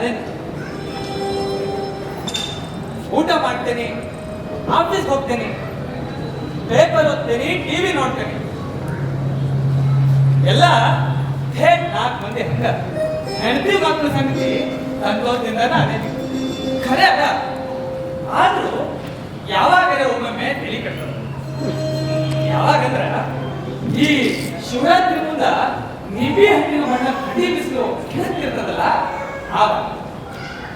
ಅದೇನು ಊಟ ಮಾಡ್ತೇನೆ, ಆಫೀಸ್ಗೆ ಹೋಗ್ತೇನೆ, ಪೇಪರ್ ಓದ್ತೇನೆ, ಟಿವಿ ನೋಡ್ತೇನೆ, ಎಲ್ಲ ಹೇಗ್ 4 ಮಂದಿ ಹಂಗ ಹೆಂಡತಿ ಮಕ್ಕಳ ಸಂಗತಿ ಸಂತೋಷದಿಂದ ಅದೇ ಖರೆ ಅದ. ಆದ್ರೂ ಯಾವಾಗಲೇ ಒಮ್ಮೊಮ್ಮೆ ತಲೆ ಕಟ್ಟದ. ಯಾವಾಗಂದ್ರ ಈ ಶಿವರಾತ್ರಿ ಮುಂದ ನಿಂಬೆ ಹಣ್ಣಿನ ಬಣ್ಣ ಕಡಿ ಬಿಸಿಲು ಕೆಳತಿರ್ತದಲ್ಲ ಆವಾಗ,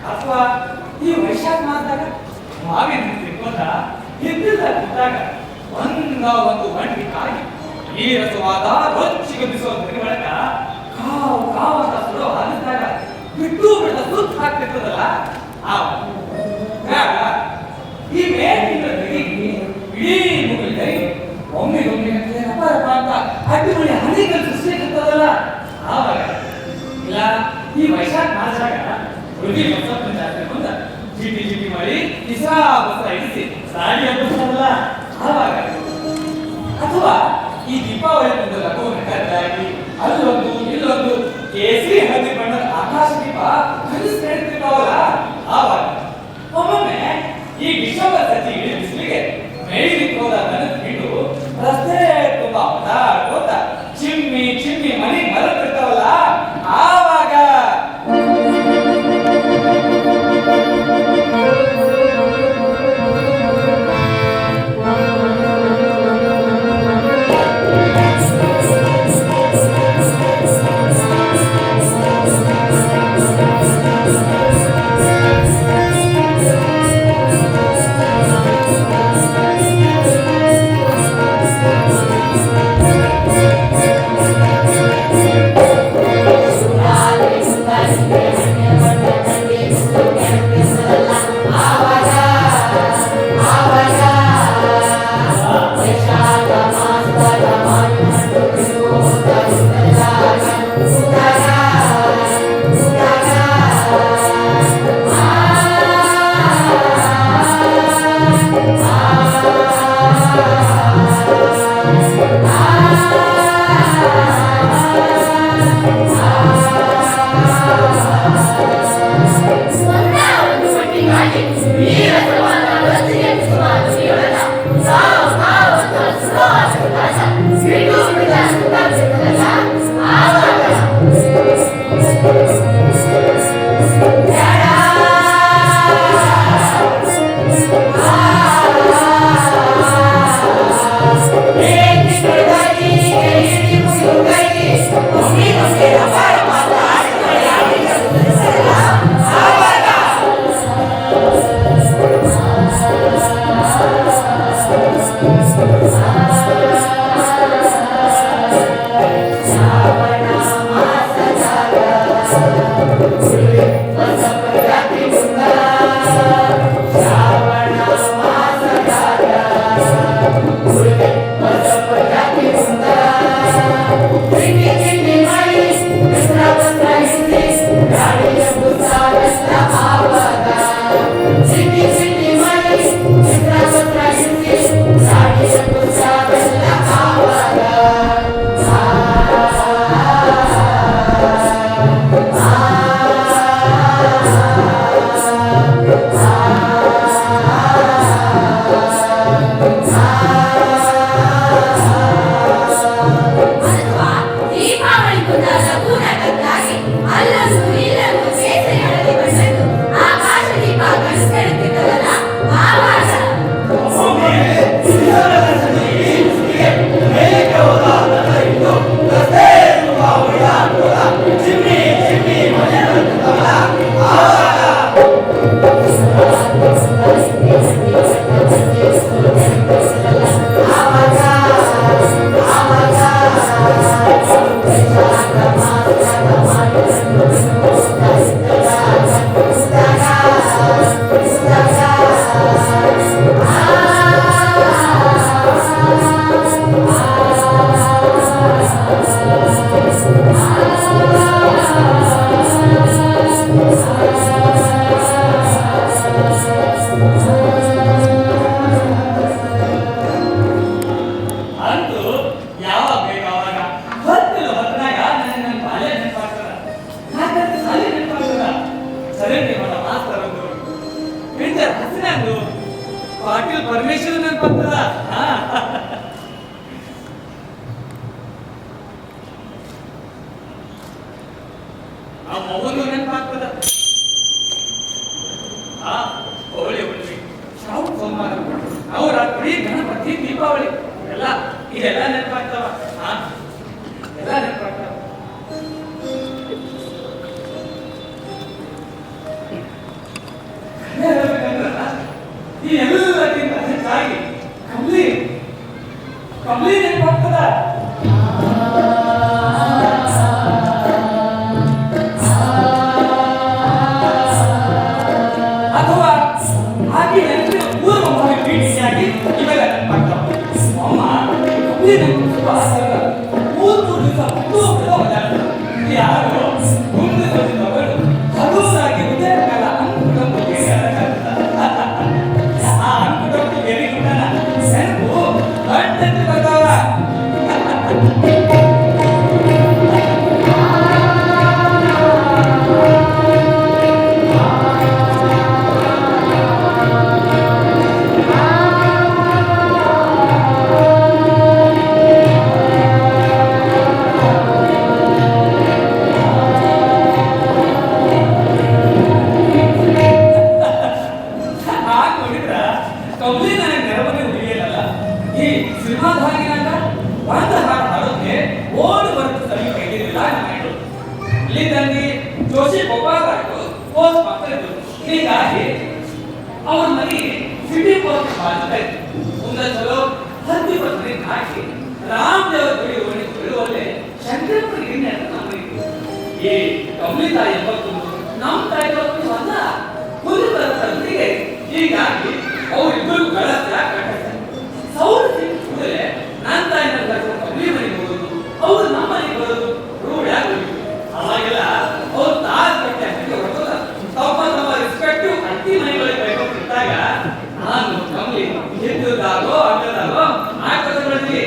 ಅಥವಾ ಈ ವೈಶಾಖ ಮಾಸದಾಗ ಮಾವಿನ ಹಣ್ಣು ತಿನ್ಕೊಂಡ ಹಿಂದಿದ್ದಾಗ ಒಂದು ಗಂಟೆ ಕಾಗಿ ಈ ರಸವಾದ ರೊಚ್ಚಿಗೆ ಬಿಸುವ ಧ್ವನಿ ಒಳಗ ಕಾವು ಕಾವು ಅಂತ ಸುಡೋ ಹಾಲಿದ್ದಾಗ ಬಿಟ್ಟು ಬಿಡದ ಸುತ್ತ ಹಾಕ್ತಿರ್ತದಲ್ಲ ಆವಾಗ ಈ ಮೇಲಿನ ಇಡೀ ಮುಗಿಲಿ ಒಮ್ಮೆ ಅಂತ ಅಡ್ಡಿಮಣಿ ಹನಿ ಸೃಷ್ಟಿರ್ತದಲ್ಲ ಆವಾಗ. ಇಲ್ಲ ಈ ವೈಶಾಖ ಮಾಸದಾಗ ಹುಡುಗಿ ಜಾತ್ರೆ ಮುಂದ ಜಿಟಿ ಮಾಡಿ ಕಿಸಾ ಬಸ ಇಡಿಸಿ ಸಾಡಿ ಹಬ್ಬಲ್ಲ ಆವಾಗ. ಅಥವಾ ಈ ದೀಪಾವಳಿ ಮುಂದೆ ಲಘುವನ್ನು ಕದ್ದಾಗಿ ಅಲ್ಲೊಂದು ಇಲ್ಲೊಂದು ಕೇಸರಿ ಹಳದಿ ಬಣ್ಣದ ಆಕಾಶ ದೀಪ ಕಲಿಸಿ ನಡೀತಿರ್ತಾವಲ್ಲ ಆವಾಗ. ಒಮ್ಮೊಮ್ಮೆ ಈ ಡಿಸೆಂಬರ್ ಸತಿ ಇಡೀ ಬಿಸಿಲಿಗೆ ಮೇಲಿಗೆ ಹೋದ ನನಗೆ ಬಿಟ್ಟು ರಸ್ತೆ ತುಂಬಾ ಓದಾಡ್ಕೋತ ಚಿಮ್ಮಿ ಚಿಮ್ಮಿ ಮನೆಗೆ ಬರುತ್ತಿರ್ತಾವಲ್ಲ ಆವಾಗ. ಧರಣಿ ಮಠ ಮಾಸ್ತರೊಂದು ಪಿಂಜರ್ ಹಸಿನಂದು ಪಾಟೀಲ್ ಪರಮೇಶ್ವರ ನೆನಪಾಗ್ತದ. ಆ ಮಗನು ನೆನಪಾಗ್ತದ. ಹೋಳಿ ಹುಣ್ಣಿಮೆ, ಶ್ರಾವಣ ಸೋಮವಾರ, ನವರಾತ್ರಿ, ಗಣಪತಿ, ದೀಪಾವಳಿ ಇದೆಲ್ಲ ನೆನಪಾಗ್ತಾವ. ಎಲ್ಲ ನೆನಪಾಗ್ತಾವ. ಈ ಎಲ್ಲಕ್ಕಿಂತ ಹೆಚ್ಚಾಗಿ ಕಂಬ್ಲಿ ನೆನಪಾಗ್ತದ. ಅಥವಾ ಹಾಗೆ ನೆನಪಿನ ಪೂರ್ವಭಾವಿ ಪೀಠಿಸಿಯಾಗಿ ಇವೆಲ್ಲ ನೆನಪಾಗ್ತಾವ. ಅಮ್ಮ ಕಂಬ್ಲಿ ನೆನಪಿಸುವ ಮೂರು ದಿವಸ ಯಾರು ಮುಂದೆ ಬಂದಿದ್ದವರು ಹದೂರಾಗಿ ಉದಯಕಾಲ ಅಂಕುಟಂಬು ಆ ಅಂಕುಟಂಬು ಏರಿಕೊಂಡನ ನೆನಪು ಗಂಟೆದ್ದು ಬರ್ತಾವ. ಕಂಬ್ಲಿ ನನಗೆ ನೆರವನ್ನೇ ಉಳಿಯಲ್ಲ. ಈ ಸಿನಿಮಾದ ಹಾಗಿನಾಗ ಒಂದು ಹಾಡು ಹಾಡೋಕೆ ಓಡಿ ಬರುತ್ತೆ ಸರಿ ಕೈಲಿರಲಿಲ್ಲ ನಾನು. ಇಲ್ಲಿದ್ದಂಗೆ ಜೋಶಿ ಗೋಪಾಲರಾಯರು ಪೋಸ್ಟ್ ಮಾಡ್ತಾ ಹೀಗಾಗಿ ಅವ್ರ ಮನೆ ಸಿಟಿ ಪೋಸ್ಟ್ ಮಾಡ್ತಾ ಇತ್ತು. ಮುಂದೆ ಚಲೋ 10 ಪತ್ನಿ ಹಾಕಿ ರಾಮದೇವ ಬಿಡುವಲ್ಲಿ ಶಂಕರಪ್ಪನಿಗೆ ಈ ಕಂಬ್ಲಿ ತಾಯಿ 81 ನಮ್ಮ ತಾಯಿ 81 ಅಲ್ಲ ಹುಲಿ ಬರುತ್ತೆ. ಹೀಗಾಗಿ ಅವರಿಬ್ಬರು ಗಳಸ್ತ ಸೌರ್ ಕೂಡಲೇ ನನ್ನ ತಾಯಿನ ಕಂಬ್ಲಿ ಮನೆಗೆ ಹೋಗೋದು, ಅವ್ರು ನಮ್ಮ ಮನೆಗೆ ಬರೋದು ರೂಢಿಯಾಗಿ ಹೋಗಿತ್ತು. ಅವಾಗೆಲ್ಲ ಅವ್ರು ತಾಸ್ ಕಟ್ಟೆ ಹಾಕಿ ಹೊರಟೋದ ತಮ್ಮ ರೆಸ್ಪೆಕ್ಟಿವ್ ಅತ್ತಿ ಮನೆಗಳಿಗೆ ಕೈಗೊಂಡಿದ್ದಾಗ ನಾನು ಕಂಬ್ಲಿ ಎದ್ದುದಾಗೋ ಅಡ್ಡದಾಗೋ ಆಕದ ಬೆಳೆದ್ವಿ.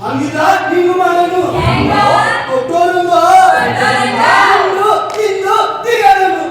ಹಂಗಿದ ನೀನು ಮಾಡೋನು ಕೊಟ್ಟೋರುಂಗೋ ಇನ್ನು ತಿಗಡನು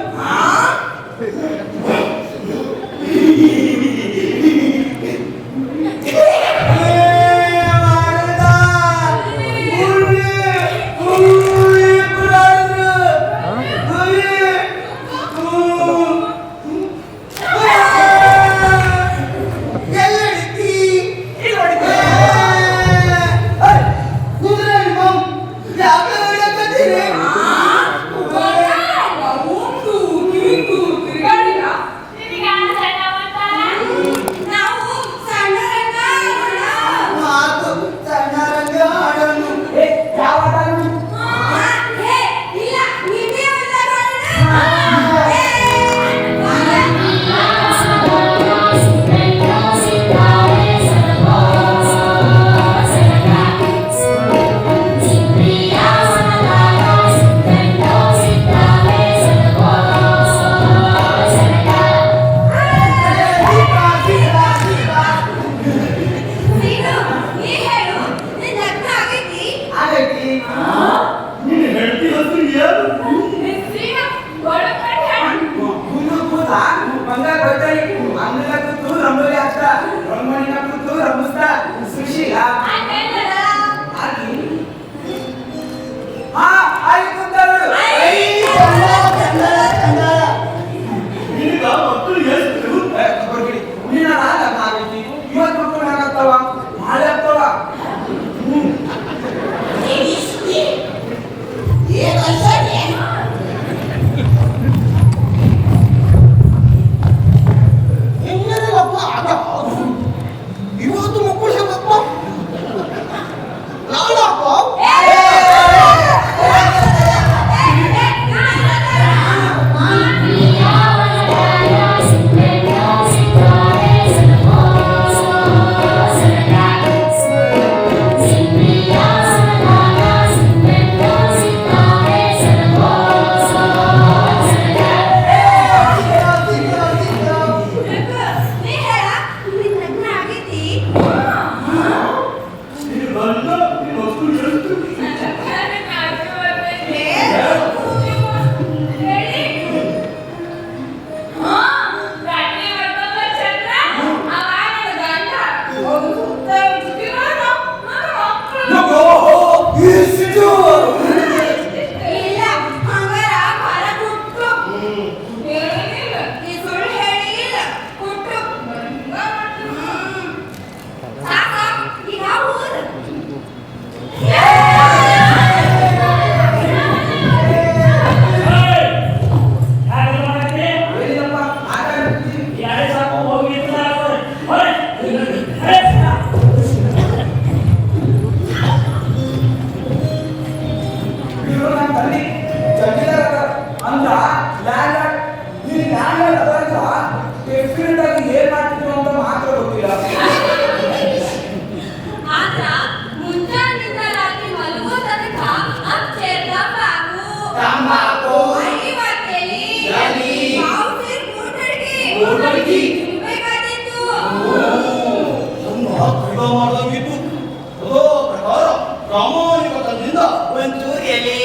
ಪ್ರಾಮಾಣಿಕತೆಯಿಂದ ಒಂಚೂರು ಎಲೆ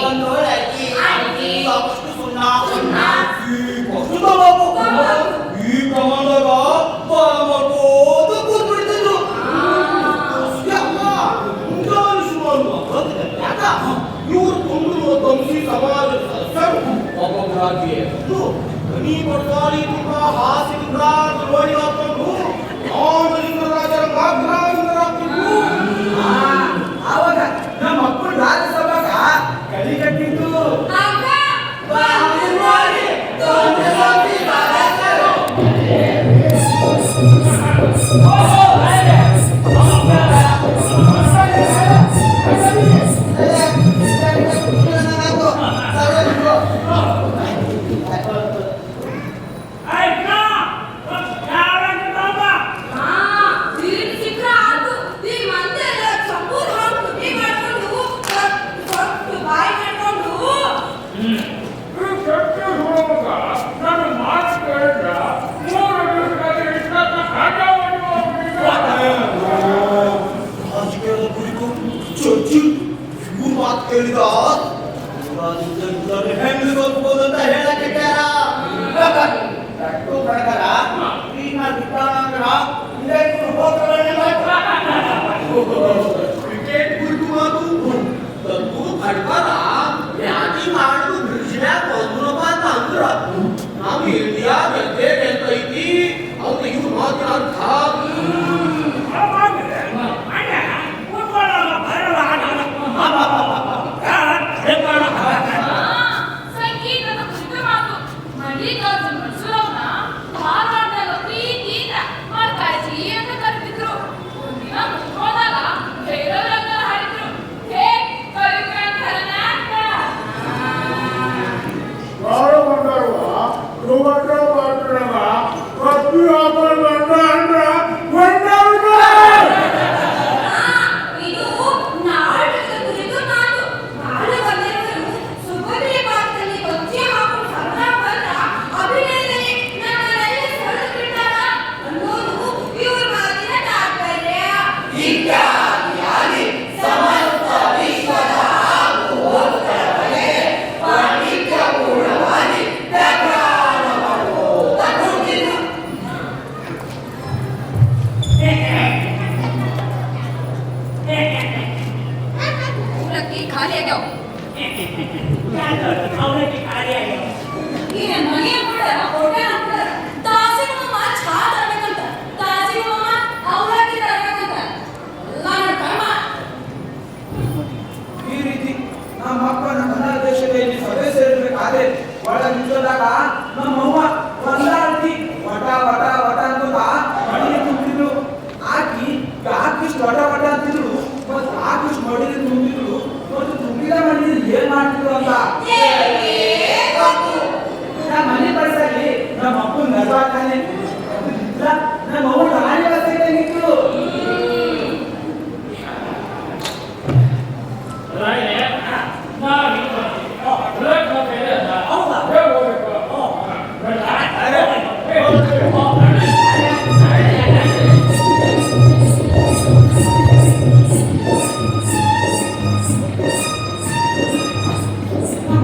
ಒಂದೋಳ ಅಕ್ಕಿ ಸಾಕಷ್ಟು ಸುಣ್ಣ ಈ ಪ್ರಮಾಣದಾಗ ಬಾಳ ಮಾಡ್ಬೋದು ಕೂತ್ಬಿಡ್ತಿದ್ರು ಇವರು ಕೊಂಡ್ರು ಧ್ವಂಸಿ ಸಮಾಜದ ಸದಸ್ಯರು ಒಬ್ಬೊಬ್ಬರಾಗಿ ಧ್ವನಿ ಕೊಡ್ತಾಳಿ ತುಂಬ ಹಾಸಿಂದ್ರ ದ್ರೋಣಿ ಹಾಕೊಂಡು ರಾಜರ ಮಾಗ್ರಾಂತರಾಗ್ತಿದ್ರು ಆವಾಗ ನಮ್ಮ ಅಪ್ಪನ ರಾಜ್ಯಸಭಾಗ ಕಲಿ ಕಟ್ಟಿದ್ದು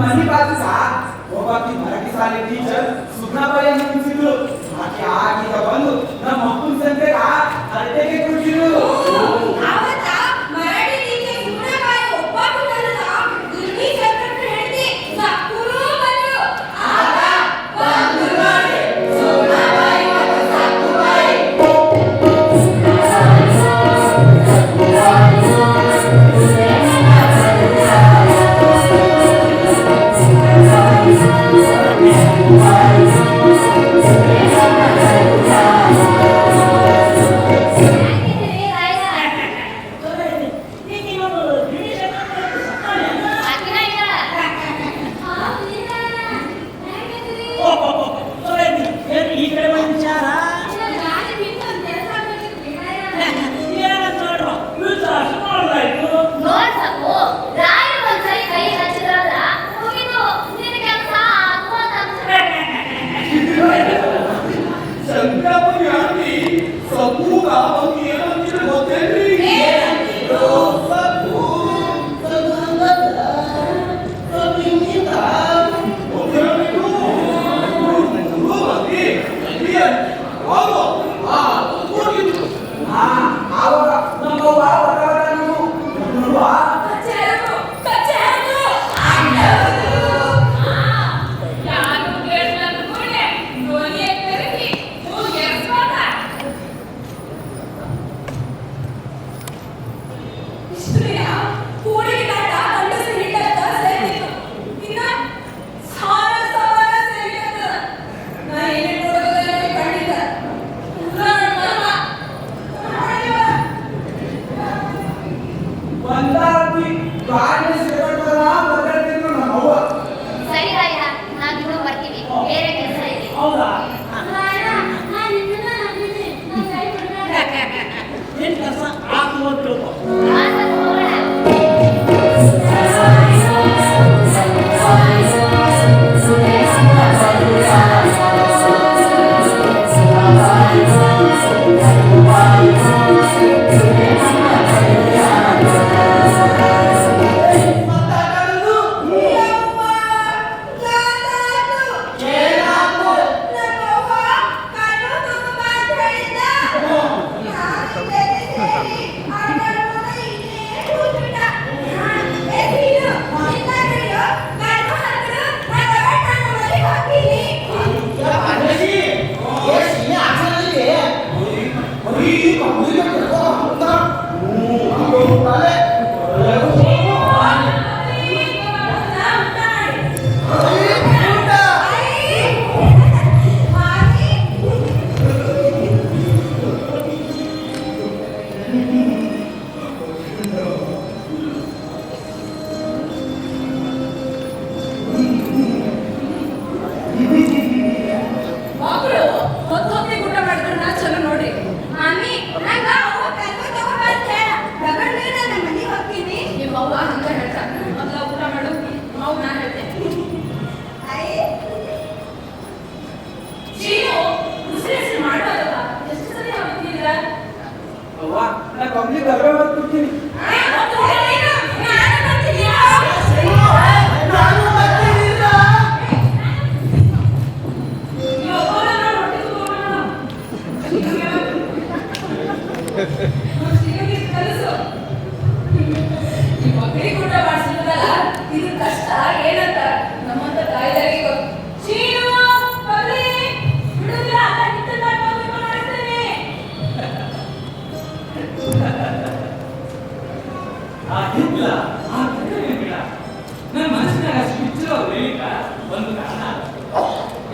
ಮನೆ ಬಾಜು ಒಬ್ಬಾಕಿ ಮರಾಠಿ ಶಾಲೆ ಟೀಚರ್ ಸುಖಾಬಾಯಿ ಅನ್ಸಿದ್ರು. ಆಕೆ ಆಗೀಗ ಬಂದು ನಮ್ಮ ಅಪ್ಪನ ಸಂತೆಗ ಅಡ್ಡೆಗೆ ಕುಡಿಸಿದ್ರು.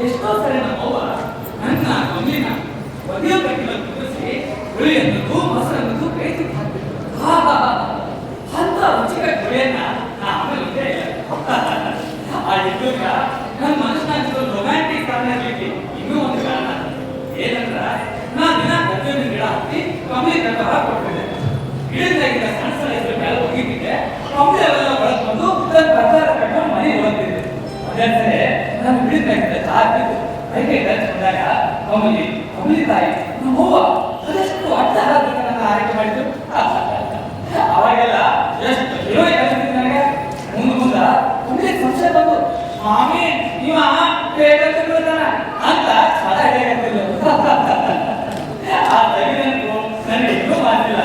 ಎಷ್ಟೋ ಸರಿ ನಮ್ಮವ್ವ ನನ್ನ ಮಮ್ಮಿನ ಒದೆಯೋ ಕಟ್ಟಿನಲ್ಲಿ ಕುದಿಸಿ ಹುಳಿಯನ್ನದು ಮೊಸರನ್ನದು ಬೇಯಿಸಿ ಹಾಕ್ತಿದ್ರು. ಅಂತ ರುಚಿಕರ ಹುಳಿಯನ್ನ ನಾ ಆಮೇಲೆ ಇದ್ದೇ ಇಲ್ಲ. ಆ ಇದ್ದಾಗ ನನ್ನ ಮನಸ್ಸಿನಾಗ ರೊಮ್ಯಾಂಟಿಕ್ ಕಾರಣ ಇರ್ಲಿಕ್ಕೆ ಇನ್ನೂ ಒಂದು ಕಾರಣ ಏನಂದ್ರ ನಾ ದಿನ ಗದ್ದೆಯನ್ನು ಗಿಡ ಹಾಕಿ ಕಮ್ಮಿ ಕಟ್ಟ ಹಾಕೊಡ್ತಿದ್ದೆ. ಗಿಡದಾಗಿದ್ದ ಸಣ್ಣ ಸಣ್ಣ ಹೆಸರು ಮೇಲೆ ಹೋಗಿದ್ದೆ. ಕಮ್ಮಿ ಅವೆಲ್ಲ ಒಳಗೆ ಬಂದು ನನ್ನ ಪ್ರಚಾರ ಕಟ್ಟ ಮನೆಗೆ ಹೋಗ್ತಿದ್ದೆ. ಅದೇ ನನ್ನ ಗಿಡದಾಗಿದ್ದ ಚಾ ಹಾಕ್ತಿದ್ದೆ. ಕೈಗೆ ಧರಿಸಿಕೊಂಡಾಗ ಕಮಲಿ ತಾಯಿ ನಮ್ಮವ್ವ ಅದೆಷ್ಟು ಅಡ್ಡ ಹಾಕಿ ನನ್ನ ಆರೈಕೆ ಮಾಡಿದ್ರು. ಅವಾಗೆಲ್ಲ ಎಷ್ಟು ಹೀರೋಯಿನ್ ಅನಿಸ್ತಿತ್ತು ನನಗೆ. ಮುಂದ ಕಮಲಿ ಸಂಶಯ ಬಂದು ಸ್ವಾಮಿ ಇವ ಬೇಕಂತಿರ್ತಾನ ಅಂತ ಛಲ ಹಿಡಿಯಾಕತ್ತಿಲ್ಲ. ಆ ತಗಿನಂತೂ ನನಗೆ ಇನ್ನೂ ಮಾಡಿಲ್ಲ.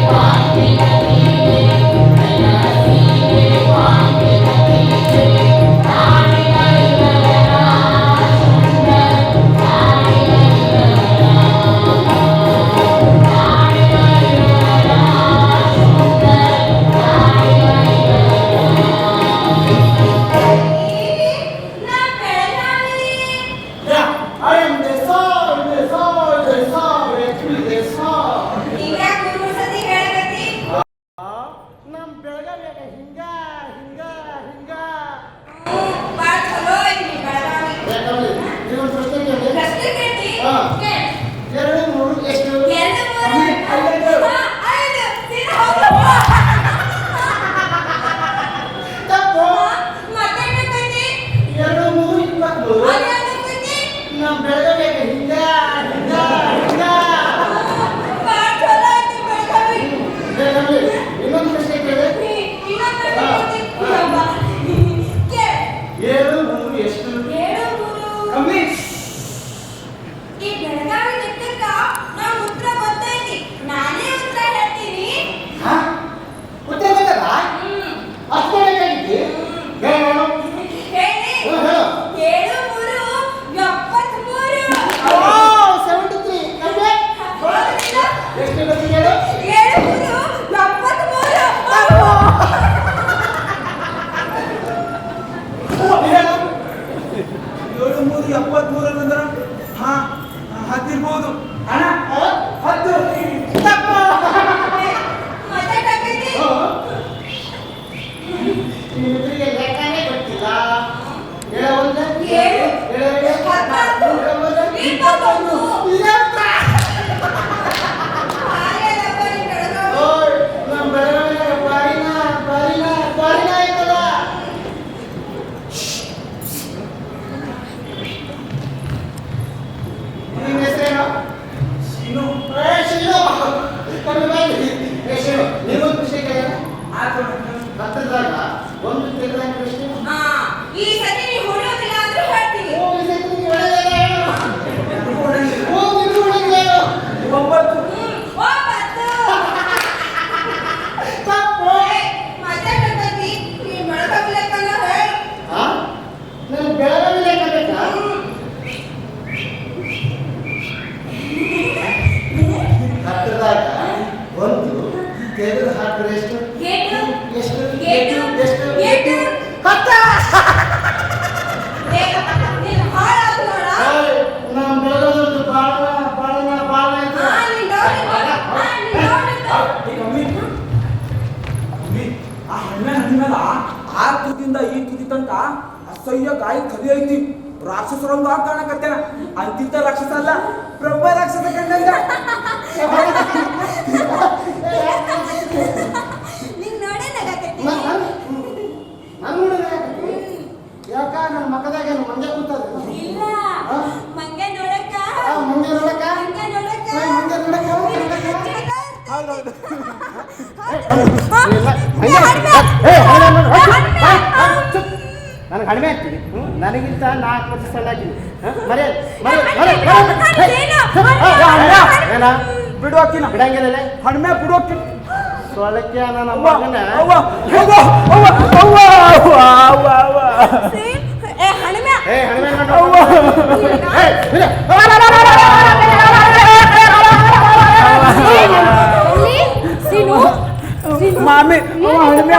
Bye. ಅಂದ್ರೆ ಹಾ ಹತ್ತಿರ್ಬೋದು ಅಣ್ಣ 10 ಲೆಕ್ಕನೇ ಗೊತ್ತಿಲ್ಲ. ಒಂದು ಈ ಸತಿ ನೀವು ಹೊಡೆಯೋದಿಲ್ಲ ಅಂದ್ರೂ ಹೇಳ್ತೀವಿ. ಒಂದು ತೆಗೆದು ಹಾಕಿದ್ರೆ ಎಷ್ಟು ಎಷ್ಟು ಗೇಟು, ಎಷ್ಟು ಗೇಟು. ಹತ್ತ ನಮ್ಮ ಬೆಳಗೋದು ಬಾಳ ಆ ಹಣ್ಣ ಹಣ್ಣಿನಲ್ಲ ಆ ತುದಿಯಿಂದ ಈ ತುದಿ ತನಕ ಅಸಹ್ಯ ಗಾಯ ಕದಿ ಐತಿ ರಾಕ್ಷಸರಂಗ ಕಾಣಕತ್ತೇನ ಅಂತಿದ್ದ ರಾಕ್ಷಸ ಅಲ್ಲ ಬ್ರಹ್ಮ ರಾಕ್ಷಸ ಕಂಡಂಗ ಯಾಕ ನನ್ನ ಮಕ್ಕದಾಗ ಮಂಗೆ ಕೂತದ ಇಲ್ಲ ಮಂಗೆ ನೋಡಕ್ಕ ಮಂಗೆ ನೋಡಕ ಮಂಗೆ ನೋಡಕ್ಕ ಮಂಗೆ ನೋಡಕ ನನಗೆ ಕಡಿಮೆ ಆಗ್ತೀನಿ ನನಗಿಂತ 4 ವರ್ಷ ಸಣ್ಣ ಆಗಿದ್ದೀನಿ ಏನ ಬಿಡು ಹಾಕಿನ ಬಿಡಂಗಿಲ್ಲ ಹಣ್ಮೆ ಬಿಡು ಹಾಕಿನ ಸೊಳಕ್ಕೆ ನನ್ನ ಮಗನ ಮಾಮಿ ಹಣ್ಮೆ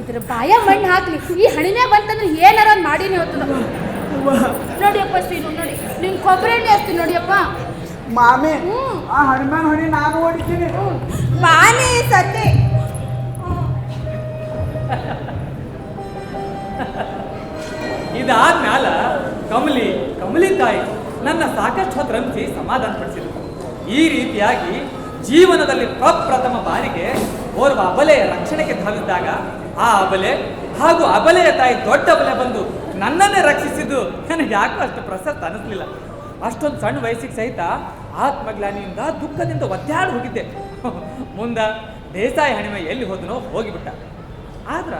ಇದ್ರ ಬಾಯ ಮಣ್ಣು ಹಾಕ್ಲಿ ಈ ಹಣಿಮೆ ಬಂತಂದ್ರೆ ಏನಾರ ಒಂದು ಮಾಡೀನಿ ಹೊತ್ತದ ನೋಡಿಯಪ್ಪ ಸೀನು ನೋಡಿ ನಿನ್ ಕೊಬ್ಬರಿ ಎಣ್ಣೆ ಹಚ್ತೀನಿ ನೋಡಿಯಪ್ಪ ಮಾಮಿ ಆ ಹಣ್ಮ್ಯಾನ್ ಹೊಡಿ ನಾನು ಹೊಡಿತೀನಿ ಮಾನೆ ಸತ್ತೆ ಇದಾದ್ಮ್ಯಾಲ ಕಮಲಿ ತಾಯಿ ನನ್ನ ಸಾಕಷ್ಟು ಹೊತ್ತು ರಂಭಿಸಿ ಸಮಾಧಾನ ಪಡಿಸಿದ್ರು. ಈ ರೀತಿಯಾಗಿ ಜೀವನದಲ್ಲಿ ಪ್ರಪ್ರಥಮ ಬಾರಿಗೆ ಓರ್ವ ಅಬಲೆಯ ರಕ್ಷಣೆಗೆ ಧಾವಿಸಿದಾಗ ಆ ಅಬಲೆ ಹಾಗೂ ಅಬಲೆಯ ತಾಯಿ ದೊಡ್ಡ ಅಬಲೆ ಬಂದು ನನ್ನನ್ನೇ ರಕ್ಷಿಸಿದ್ದು ನನಗೆ ಯಾಕೋ ಅಷ್ಟು ಪ್ರಸಕ್ತ ಅನಿಸ್ಲಿಲ್ಲ. ಅಷ್ಟೊಂದು ಸಣ್ಣ ವಯಸ್ಸಿಗೆ ಸಹಿತ ಆತ್ಮಗ್ಲಾನಿಯಿಂದ ದುಃಖದಿಂದ ಒದ್ದಾಡಿ ಹೋಗಿದ್ದೆ. ಮುಂದ ದೇಸಾಯಿ ಹಣಿಮೆ ಎಲ್ಲಿ ಹೋದನೋ ಹೋಗಿಬಿಟ್ಟ. ಆದ್ರ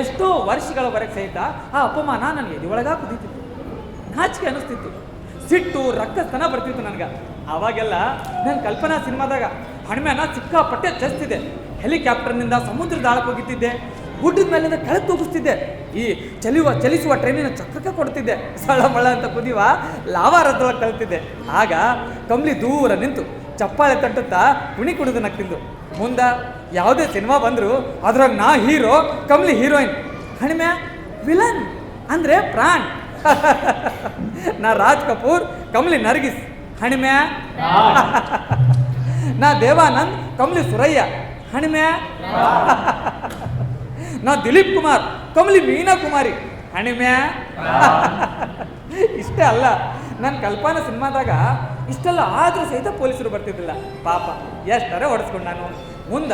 ಎಷ್ಟೋ ವರ್ಷಗಳವರೆಗೆ ಸಹಿತ ಆ ಅಪಮಾನ ನನ್ನ ಎದೆಯೊಳಗ ಕುದೀತಿತ್ತು. ನಾಚಿಕೆ ಅನಿಸ್ತಿತ್ತು, ಸಿಟ್ಟು ರಕ್ಕಸ್ತನ ಬರ್ತಿತ್ತು ನನಗೆ. ಆವಾಗೆಲ್ಲ ನನ್ನ ಕಲ್ಪನಾ ಸಿನಿಮಾದಾಗ ಹಣ್ಮೆನ ಸಿಕ್ಕಾಪಟ್ಟೆ ಚಸ್ತಿದ್ದೆ. ಹೆಲಿಕಾಪ್ಟರ್ನಿಂದ ಸಮುದ್ರದ ಆಳಕ್ಕೆ ಹೋಗಿತ್ತಿದ್ದೆ, ಗುಡ್ಡದ ಮೇಲಿಂದ ಕೆಳಗೆ ತೂಗಿಸ್ತಿದ್ದೆ, ಈ ಚಲಿಸುವ ಟ್ರೈನಿನ ಚಕ್ರಕ್ಕೆ ಕೊಡ್ತಿದ್ದೆ, ಸಳಮಳ ಅಂತ ಕುದಿಯುವ ಲಾವಾರದೊಳಗೆ ಕಲ್ತಿದ್ದೆ. ಆಗ ಕಮ್ಲಿ ದೂರ ನಿಂತು ಚಪ್ಪಾಳೆ ತಟ್ಟುತ್ತಾ ಕುಣಿ ಕುಡಿದು ನಕ್ತಿದ್ದು. ಮುಂದೆ ಯಾವುದೇ ಸಿನಿಮಾ ಬಂದರೂ ಅದ್ರಾಗ ನಾ ಹೀರೋ, ಕಮ್ಲಿ ಹೀರೋಯಿನ್, ಹಣಿಮೆ ವಿಲನ್ ಅಂದ್ರೆ ಪ್ರಾಣ್. ನಾ ರಾಜ್ ಕಪೂರ್, ಕಮ್ಲಿ ನರ್ಗಿಸ್, ಹಣಿಮೆ ನಾ ದೇವಾನಂದ್, ಕಮ್ಲಿ ಸುರಯ್ಯ, ಹಣಿಮೆ ನಾ ದಿಲೀಪ್ ಕುಮಾರ್, ಕಮ್ಲಿ ಮೀನಾ ಕುಮಾರಿ, ಹಣಿಮೆ. ಇಷ್ಟೇ ಅಲ್ಲ, ನನ್ನ ಕಲ್ಪನಾ ಸಿನಿಮಾದಾಗ ಇಷ್ಟೆಲ್ಲ ಆದ್ರೂ ಸಹಿತ ಪೊಲೀಸರು ಬರ್ತಿದ್ದಿಲ್ಲ. ಪಾಪ ಎಷ್ಟರೇ ಹೊಡೆಸ್ಕೊಂಡು ನಾನು ಮುಂದ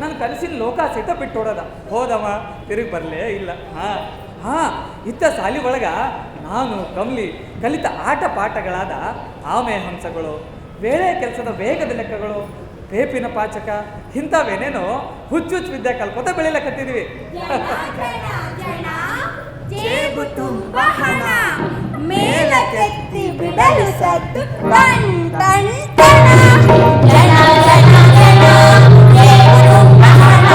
ನನ್ನ ಕನಸಿನ ಲೋಕ ಸಹಿತ ಬಿಟ್ಟು ಹೊಡೋದ. ಹೋದವ ತಿರುಗಿ ಬರಲೇ ಇಲ್ಲ. ಇತ್ತ ಸಾಲಿ ಒಳಗ ನಾನು ಕಮ್ಲಿ ಕಲಿತ ಆಟ ಪಾಠಗಳಾದ ಆಮೆ ಹಂಸಗಳು, ವೇಳೆ ಕೆಲಸದ ವೇಗದ ಲೆಕ್ಕಗಳು, ಬೇಪಿನ ಪಾಚಕ, ಇಂಥವೇನೇನೋ ಹುಚ್ಚುಚ್ಚು ವಿದ್ಯೆ ಕಲ್ಪತ ಬೆಳಿಲಕತ್ತಿದ್ವಿ. ಜೇಬು ತುಂಬ ಹಣ ಮೇಲಕ್ಕೆತ್ತಿ ಬಿಡಲು ಸತ್ತು ಟನ್ ಟನ್ ಟಣ. ಜನ ಜನ ಜನ ಜೇಬು ತುಂಬ ಹಣ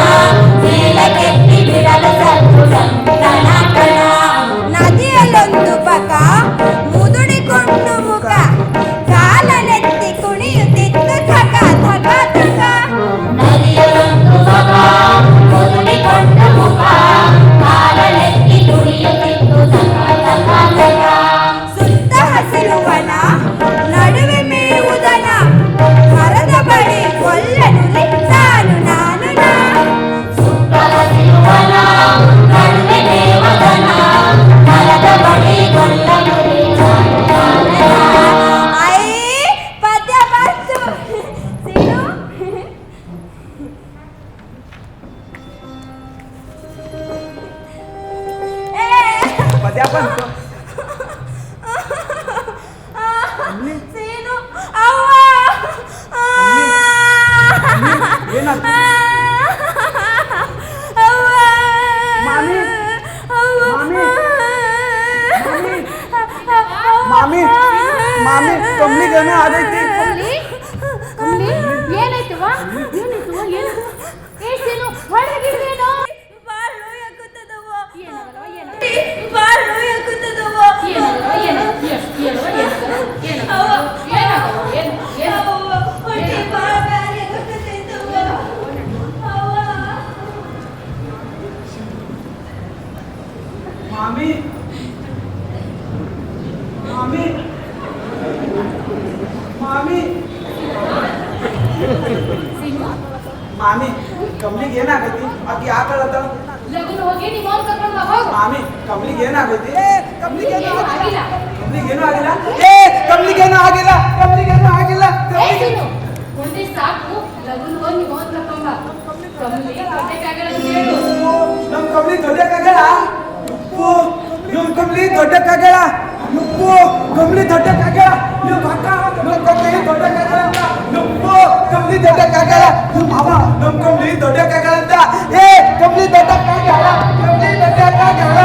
ಮೇಲಕ್ಕೆತ್ತಿ ಬಿಡಲು ಸತ್ತು ಟನ್ ಟಣ ಟಣ. ನದಿಯಲ್ಲೊಂದು ಬಕ ಮುದುಡಿ ಇರುವನ ನಡುವೆ ಮೇವುದನ ಮರದ ಬಳಿ ಕೊಲ್ಲನುಲಿ ನಾನು ನಾನು ಐ ಪದ್ಯ ಬಂತು ಸೀನು ಪದ್ಯ ಬಂತು. ಸೀನು ಅವ್ವ ಏನಾಯ್ತು? ಅವ್ವ ಮಾಮಿ, ಮಾಮಿ, ಮಾಮಿ, ಮಾಮಿ, ಕಮ್ಲಿಗೇನೋ ಆಗೈತಿ. ಕಮಲಿ ಕಮಲಿ ಏನಾಯ್ತವ ಏನಾಯ್ತವ ಏನು ಏ ಸೀನು ಹೊರಗಿದ್ದೇನೋ ಬಾಳು ಯಾಕುತ್ತದವ ಏನಾಗಲ್ಲವ ಏನು ಬಾಳು ಯಾಕುತ್ತದವ ಏನಾಗಲ್ಲವ ಏನು ಏನವ ಏನು ಏನಾಗಲ್ಲವ ಏನು ಏನು ಅವ್ವ ಹೊಟ್ಟೆ ಬಾಳ ಬ್ಯಾರೆ ಯಾಕುತ್ತೈತವ ಅವ್ವ ಮಾಮಿ, ಮಾಮಿ, ಮಾಮಿ, ಸೀನು ಮಾಮಿ, ಕಮ್ಲಿಗೆ ಏನಾಗೈತಿ? ಆಕಿ ಯಾಕಳತ್ತ? ಲಗುನ ಹೋಗಿ ನಿಮ್ಮ ಅವ್ನ ಕರ್ಕೊಂಡು ಬಾ ಹೋಗು ಮಾಮಿ, ಕಮ್ಲಿಗೆ ಏನಾಗೈತಿ? ಏನೂ ಆಗಿಲ್ಲ ಕಮ್ಲಿಗೇನು ಆಗಿಲ್ಲ? ಕಮ್ಲಿಗೇನು ಆಗಿಲ್ಲ, ಕಮ್ಲಿಗೇನು ಆಗಿಲ್ಲ. ಏ ಸೀನು ಒಂದೇ ಸಾಕು ಲಗುನ ಹೋಗಿ ನಿಮ್ಮ ಅವ್ನ ಕರ್ಕೊಂಡು ಬಾ ಕಮಲಿ ಹೊಟ್ಟೆಗಾಗಲ್ಲ ಅಂತ ಹೇಳು ನಮ್ ಕಮ್ಲಿ ದೊಡ್ಡಕ್ಕಾಗಲ್ಲ. ಉಪ್ಪು, ನಮ್ ಕಮ್ಲಿ ದೊಡ್ಡಕ್ಕಾಗಲ್ಲ. ಉಪ್ಪು, ಕಮ್ಲಿ ದೊಡ್ಡಕ್ಕಾಗಲ್ಲ. ನಮ್ ಅಕ್ಕ, ನಮ್ ಕಮ್ಲಿ ದೊಡ್ಡಕ್ಕಾಗಲ್ಲ ಅಂತ. ಉಪ್ಪು, ಕಮ್ಲಿ ದೊಡ್ಡಕ್ಕಾಗಲ್ಲ. ನಮ್ ಮಾವ, ನಮ್ ಕಮ್ಲಿ ದೊಡ್ಡಕ್ಕಾಗಲ್ಲ ಅಂತ. ಕಮ್ಲಿ ದೊಡ್ಡಕ್ಕಾಗಲ್ಲ, ಕಮ್ಲಿ ದೊಡ್ಡಕ್ಕಾಗಲ್ಲ.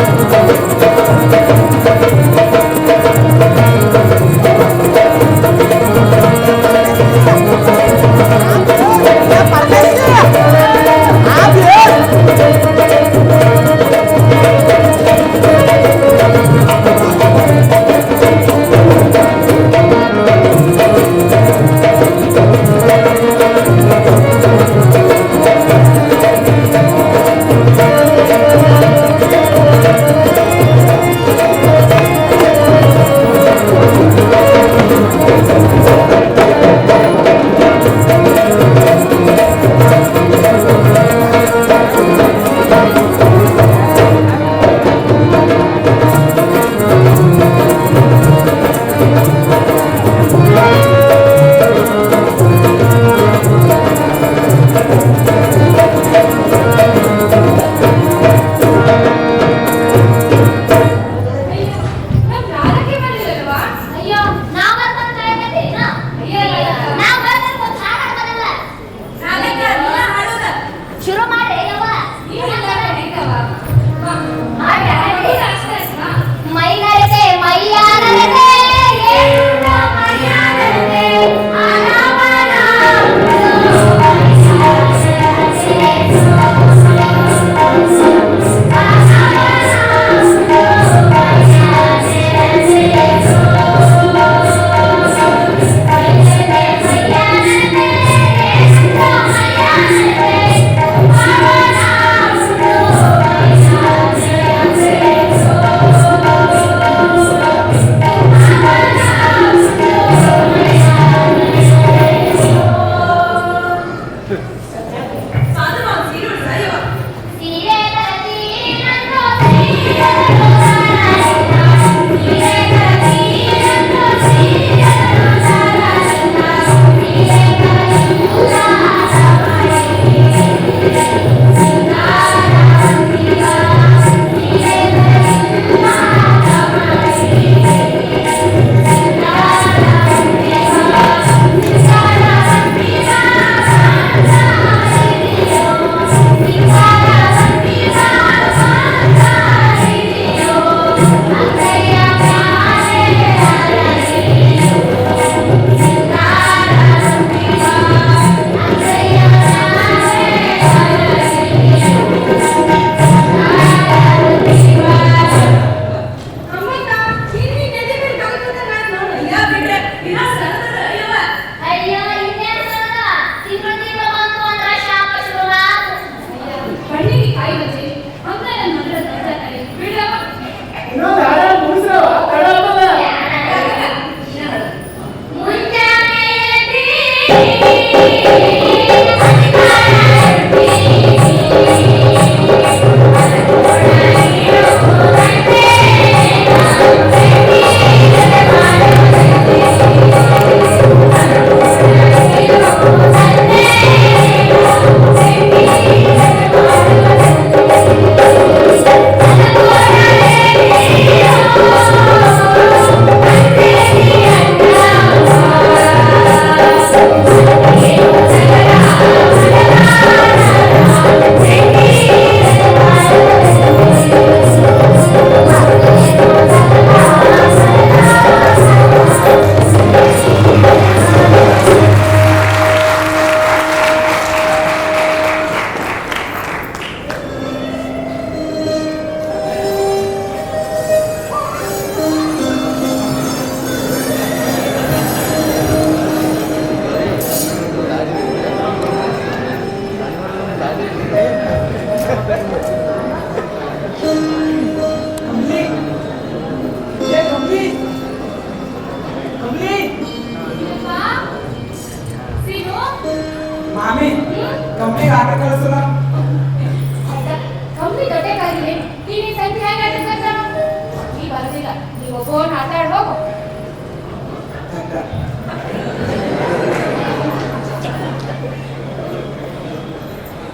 Thank you.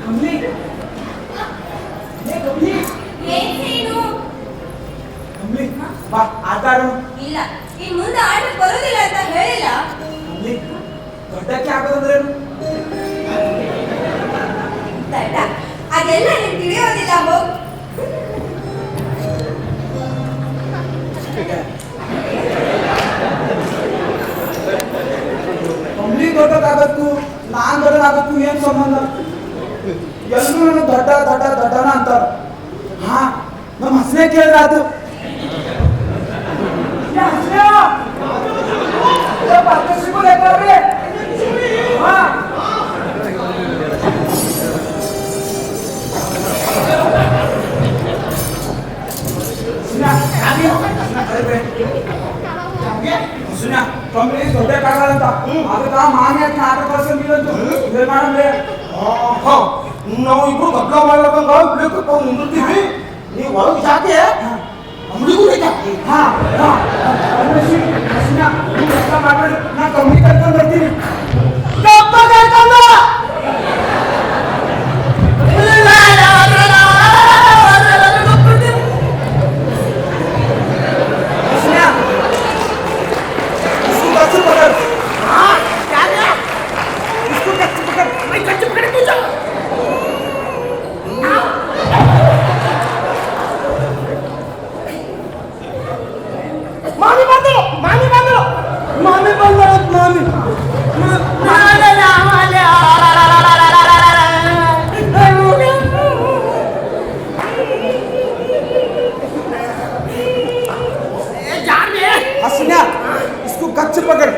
ಕಮಲಿ ಕಮಲಿ ಏನ್ ಸೀನು? ಕಮಲಿ ಬಾ ಆಟ ಆಡೋಣ. ಇಲ್ಲ, ಇನ್ ಮುಂದೆ ಆಟಕ್ಕೆ ಬರೋದಿಲ್ಲ ಅಂತ ಹೇಳಿಲ್ಲ. ಕಮಲಿ ದೊಡ್ಡಕ್ಕೆ ಆಗೋದಂದ್ರೇನು? ದಡ್ಡ, ಅದೆಲ್ಲ ನಿನ್ ತಿಳಿಯೋದಿಲ್ಲ. ಹೋಗ್. ಕಮಲಿ ದೊಡ್ಡಕ್ಕಾಗತ್ತು ನಾನ್ ದೊಡ್ಡಕ್ಕಾಗತ್ತು ಏನ್ ಸಂಬಂಧ? ಎಲ್ಲರೂ ನನ್ನ ದೊಡ್ಡ ದೊಡ್ಡ ದೊಡ್ಡನ ಅಂತಾರ. ಹಾ ನಮ್ಮ ಹಸನೆ ಕೇಳಿದ್ರೆ ಆತು. ದೊಡ್ಡಕ್ಕಾಗಲ್ಲಂತ ಅದಕ್ಕ ಮಾನ್ಯ ಆಟ ಕಳ್ಸಂಗಿಲ್ಲಂತು ಏನ್ ಮಾಡಂದ್ರೆ ನಾವು ಇಬ್ರು ಮಕ್ಕಳ ಮಾಡ್ಲಕ್ಕಂಗ ಬಿಡಕ್ಕ ನಿಂದಿರ್ತೀವಿ. ನೀವು ಒಳಗೆ ಜಾತಿ ಅಂಗಡಿಗೂ ಬೇಕಾ? ಹಾ ಮಾಡ್ಬೇಡಿ, ನಾ ಕಮ್ಮಿ ಕರ್ಕೊಂಡು ಬರ್ತೀನಿ. हसीना इसको गच्छ पकड़।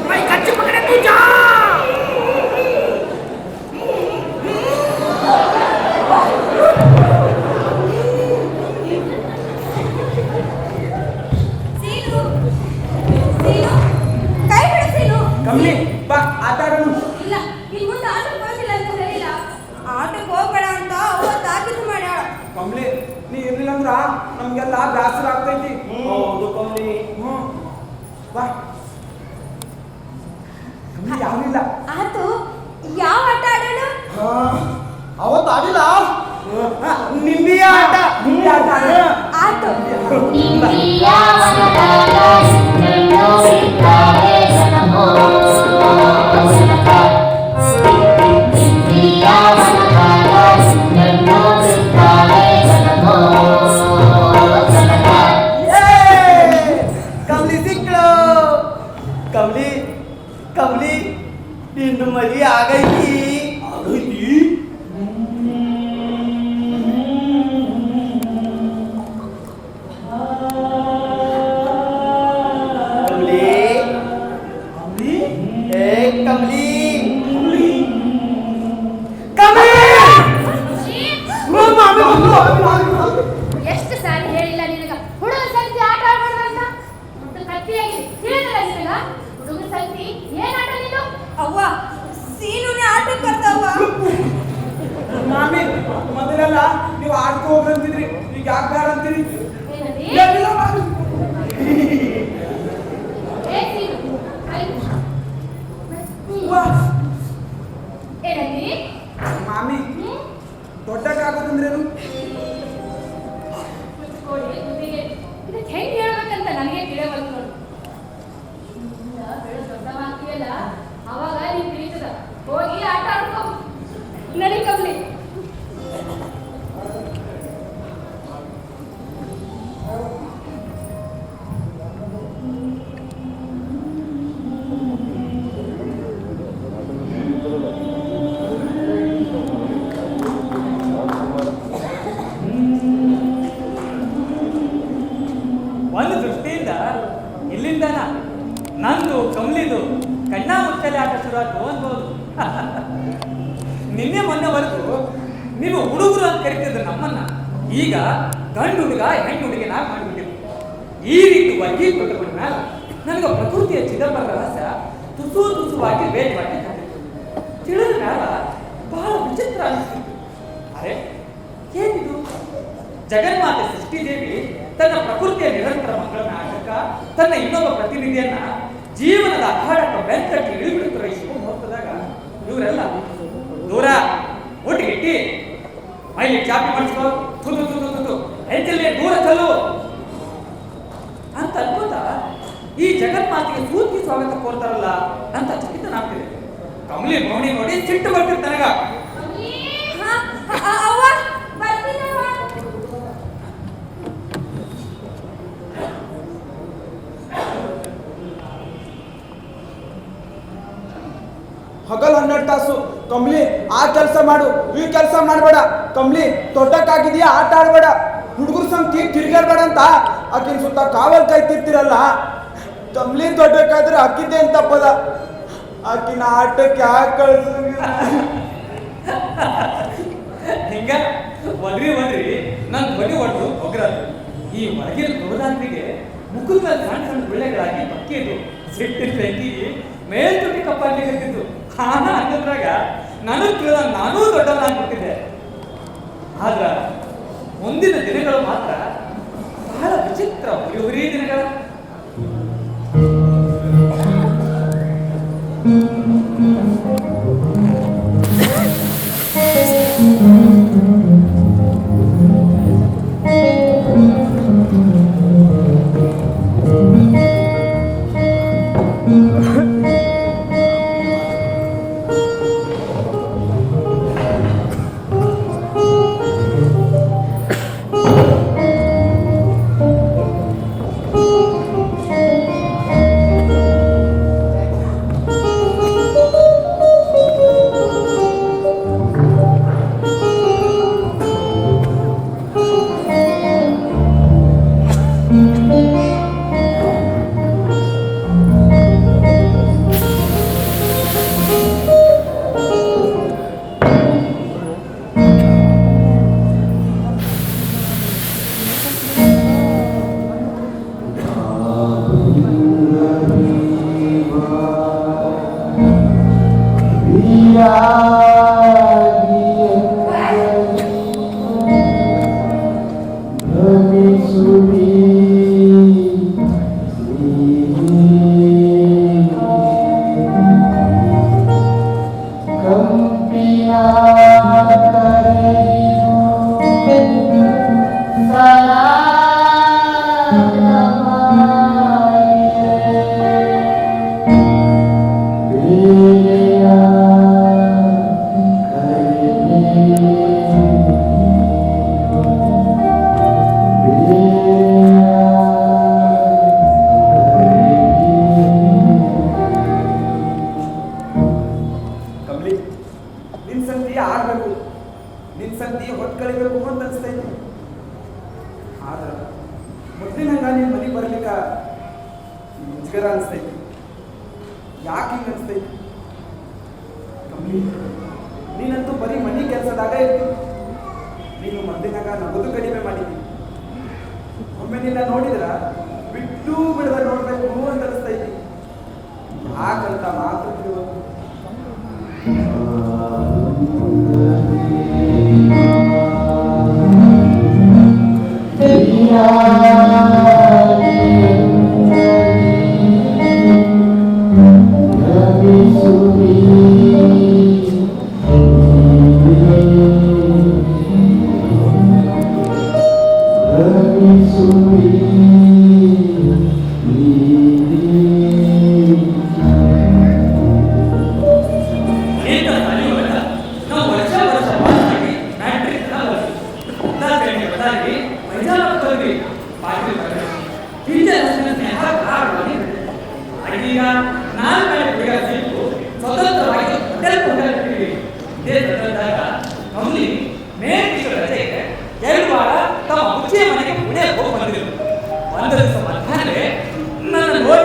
मैं गच्छ पकड़े तू जा। ಸೀನು, ಸೀನು, ಕೈ ಬಿಡು ಸೀನು. ಕಮಲಿ ಬಾ ಆಟ ಆಡೋಣ. ಇಲ್ಲ, ಇನ್ ಮುಂದೆ ಆಟಕ್ಕೆ ಬರೋದಿಲ್ಲ ಅಂತ ಹೇಳಿಲ್ಲ. ಆಟಕ್ಕೆ ಹೋಗ್ಬೇಡ ಅಂತ ಅವ್ವ ತಾಕೀತು ಮಾಡ್ಯಾಳ. ಕಮಲಿ ನೀ ಇರ್ಲಿಲ್ಲ ಅಂದ್ರ ನಮ್ಗೆಲ್ಲ ಬೇಸರ ಆಗ್ತೈತಿ. ಹೌದು ಕಮಲಿ. ಬಾ ಕಮಲಿ ಯಾವಿಲ್ಲ. ಆತು, ಯಾವ ಆಟ ಆಡೋಣ? ಅವತ್ತು ಆಡಿಲ್ಲ. ನಿಂಬಿ ಆಟ ಆಡೋಣ. ಆತು. ಕಮಲಿ ಸಿಕ್ಳು. ಕಮಲಿ ಕಮಲಿ ನಿನ್ನ ಮರಿ ಆಗೈತಿ. ಕಮಲಿ ಕಮಲಿ ಏ ಕಮಲಿ ಕಮಲಿ ಎಷ್ಟು ಸಾರಿ ಹೇಳಿಲ್ಲ ನಿನಗ ಹುಡುಗ ಸಂತಿ ಆಟ ಆಡ್ಬಾರ್ದಂತ. ಮತ್ತು ಕತ್ತಿಯಾಗಿ ತಿಳಿದಿಲ್ಲ ನಿನಗ ಹುಡುಗ ಸಂತಿ ಏನ್ ಆಟ ನೀನು? ಅವ್ವ, ಸೀನುನೇ ಆಟಕ್ಕೆ ಬರ್ತಾವ. ಮಾಮಿ ಮೊದಲೆಲ್ಲ ನೀವು ಆಡ್ಕೊ ಹೋಗ್ರಂತಿದ್ರಿ, ಈಗ ಯಾಕೆ ಬೇಡ ಅಂತೀರಿ? ಏನಂದಿ? ಏನಿಲ್ಲ ಮಾಮಿ. ಏ ಸೀನು, ಆಯ್ತು. ವಾ, ಏನಂದಿ? ಮಾಮಿ ದೊಡ್ಡಕ್ಕಾಗೋದಂದ್ರೇನು? ಕುತ್ಕೊಳ್ಳಿ, ಕುತ್ತಿಗೆ. ಇದಕ್ಕೆ ಹೆಂಗ್ ಹೇಳ್ಬೇಕಂತ ನನಗೆ ತಿಳಿಯವಲ್ತು ನೋಡು. ಇಲ್ಲ, ಬೆಳೆದು ದೊಡ್ಡವಾಗ್ತೀಯಲ್ಲ, ಅವಾಗ ನೀನ್ ತಿಳಿತದ. ಹೋಗಿ ಆಟ ಆಡ್ಕೊ. ನಡಿ ಕಮಲಿ. ಒಂದು ದೃಷ್ಟಿಯಿಂದ ಇಲ್ಲಿಂದನ ನಂದು ಕಮಲಿದು ಕಣ್ಣ ಮುಚ್ಚಲೆ ಆಟ ಶುರುವಾಯ್ತು ಅನ್ಬೋದು. ನಿನ್ನೆ ಮೊನ್ನೆವರೆಗೂ ನೀವು ಹುಡುಗರು ಅಂತ ಕರಿತಿದ್ರು ನಮ್ಮನ್ನ, ಈಗ ಗಂಡು ಹುಡುಗ ಹೆಣ್ಣು ಹುಡುಗಿನಾಗ ಮಾಡಿಬಿಟ್ಟಿದ್ರು. ಈ ರೀತಿ ವರ್ಗೀಕೃತ ಮೇಲೆ ನನಗೆ ಪ್ರಕೃತಿಯ ಚಿದಂಬರ ರಹಸ್ಯ ತುಸು ತುಸುವಾಗಿ ವೇಗವಾಗಿ ಕಂಡಿತ್ತು. ತಿಳಿದ ಮೇಲೆ ಬಹಳ ವಿಚಿತ್ರ ಅನಿಸ್ತಿತ್ತು. ಅರೆ ಏನಿದು? ಜಗನ್ಮಾತೆ ಸೃಷ್ಟಿದೇವಿ ತನ್ನ ಪ್ರಕೃತಿಯ ನಿರಂತರ ಮಂಗಳ ನಾಟಕ, ತನ್ನ ಇನ್ನೊಬ್ಬ ಪ್ರತಿನಿಧಿಯನ್ನ ಜೀವನದ ಅಖಾಡಕ್ಕೆ ಬೆಂಕಕ್ಕೆ ಇಳಿಬಿಡುತ್ತಿರುವ ಈ ಶುಭ ಮುಹೂರ್ತದಾಗ ಇವರೆಲ್ಲ ದೂರ ಒಟ್ಟಿಗಿಟ್ಟಿ ಮೈಲಿ ಚಾಪಿ ಮಾಡಿಸ್ಕೋ, ತುದು ತುದು ತುದು ಹೆಂಚಲ್ಲಿ ದೂರ ಚಲು ಅಂತ ಅನ್ಕೋತ ಈ ಜಗನ್ಮಾತೆಗೆ ಸೂರ್ತಿ ಸ್ವಾಗತ ಕೋರ್ತಾರಲ್ಲ ಅಂತ ಚಕಿತನಾಗ್ತಿದೆ. ಕಮಲಿ ಮೌನಿ ನೋಡಿ ಸಿಟ್ಟು ಬರ್ತಿತ್ತು ನನಗ. ಅವ್ವ ಬರ್ತೀನವ್ವ. ಹಗಲ್ 12 ತಾಸು ಕಮ್ಲಿ ಆ ಕೆಲಸ ಮಾಡು, ಈ ಕೆಲಸ ಮಾಡಬೇಡ. ಕಮ್ಲಿ ತೊಟ್ಟಕ್ಕಾಗಿದೆಯಾ, ಆಟ ಆಡ್ಬೇಡ, ಹುಡುಗರ ಸಂಗತಿ ತಿರ್ಗಾಡ್ಬೇಡ ಅಂತ ಆಕಿನ ಸುತ್ತ ಕಾವಲ್ ಕಾಯ್ತಿರ್ತಿರಲ್ಲ. ಕಮ್ಲಿ ದೊಡ್ಡಕ್ಕಾದ್ರೆ ಅಕ್ಕಿದ್ದೆ ಅಂತ ಪದ, ಆಕಿನ ಆಟಕ್ಕೆ ಯಾಕೆ ಕಳ್ಸಂಗಿಲ್ಲ? ಹಿಂಗ ಒದ್ರಿ ನನ್ ಧ್ವನಿ ಒಟ್ಟು ಒಗ್ರ. ಈ ಒಳಗಿನ ಗೌರಾತ್ರಿಗೆ ಮುಖದ ಮೇಲೆ ಸಣ್ಣ ಸಣ್ಣ ಗುಳ್ಳೆಗಳಾಗಿ ಬಕ್ಕಿದ್ದು ಸಿಟ್ಟಿನ ಬೆಂಕಿಗೆ ಮೇಲ್ತುಟಿ ಕಪ್ಪಾಗಿ ಕಟ್ಟಿದ್ದು. ಅನ್ನೋದ್ರಾಗ ನನಗ್ ತಿಳಿದ ನಾನೂ ದೊಡ್ಡವನಾಗ್ಬಿಟ್ಟಿದ್ದೆ. ಆದ್ರ ಮುಂದಿನ ದಿನಗಳು ಮಾತ್ರ ಬಹಳ ವಿಚಿತ್ರ ಹುರಿ ದಿನಗಳ. ನೀನಂತೂ ಬರೀ ಮನೆ ಕೆಲಸದಾಗ ಇರ್ತಿ. ನೀನು ಮೊದಲಿನಾಗ ನಗದು ಕಡಿಮೆ ಮಾಡಿದ್ದಿ. ಒಮ್ಮೆ ನಿನ್ನ ನೋಡಿದ್ರ ಬಿಟ್ಟು ಬಿಡದ ನೋಡ್ಬೇಕು ಅಂತ ಅನಿಸ್ತೈತಿ. ಹಾಗಂತ ಮಾತ್ರ ತಿಳ್ಬೇಕು. ಒಂದು ದಿವಸ ಮಧ್ಯಾಹ್ನ ನನ್ನ ನೋಡಿ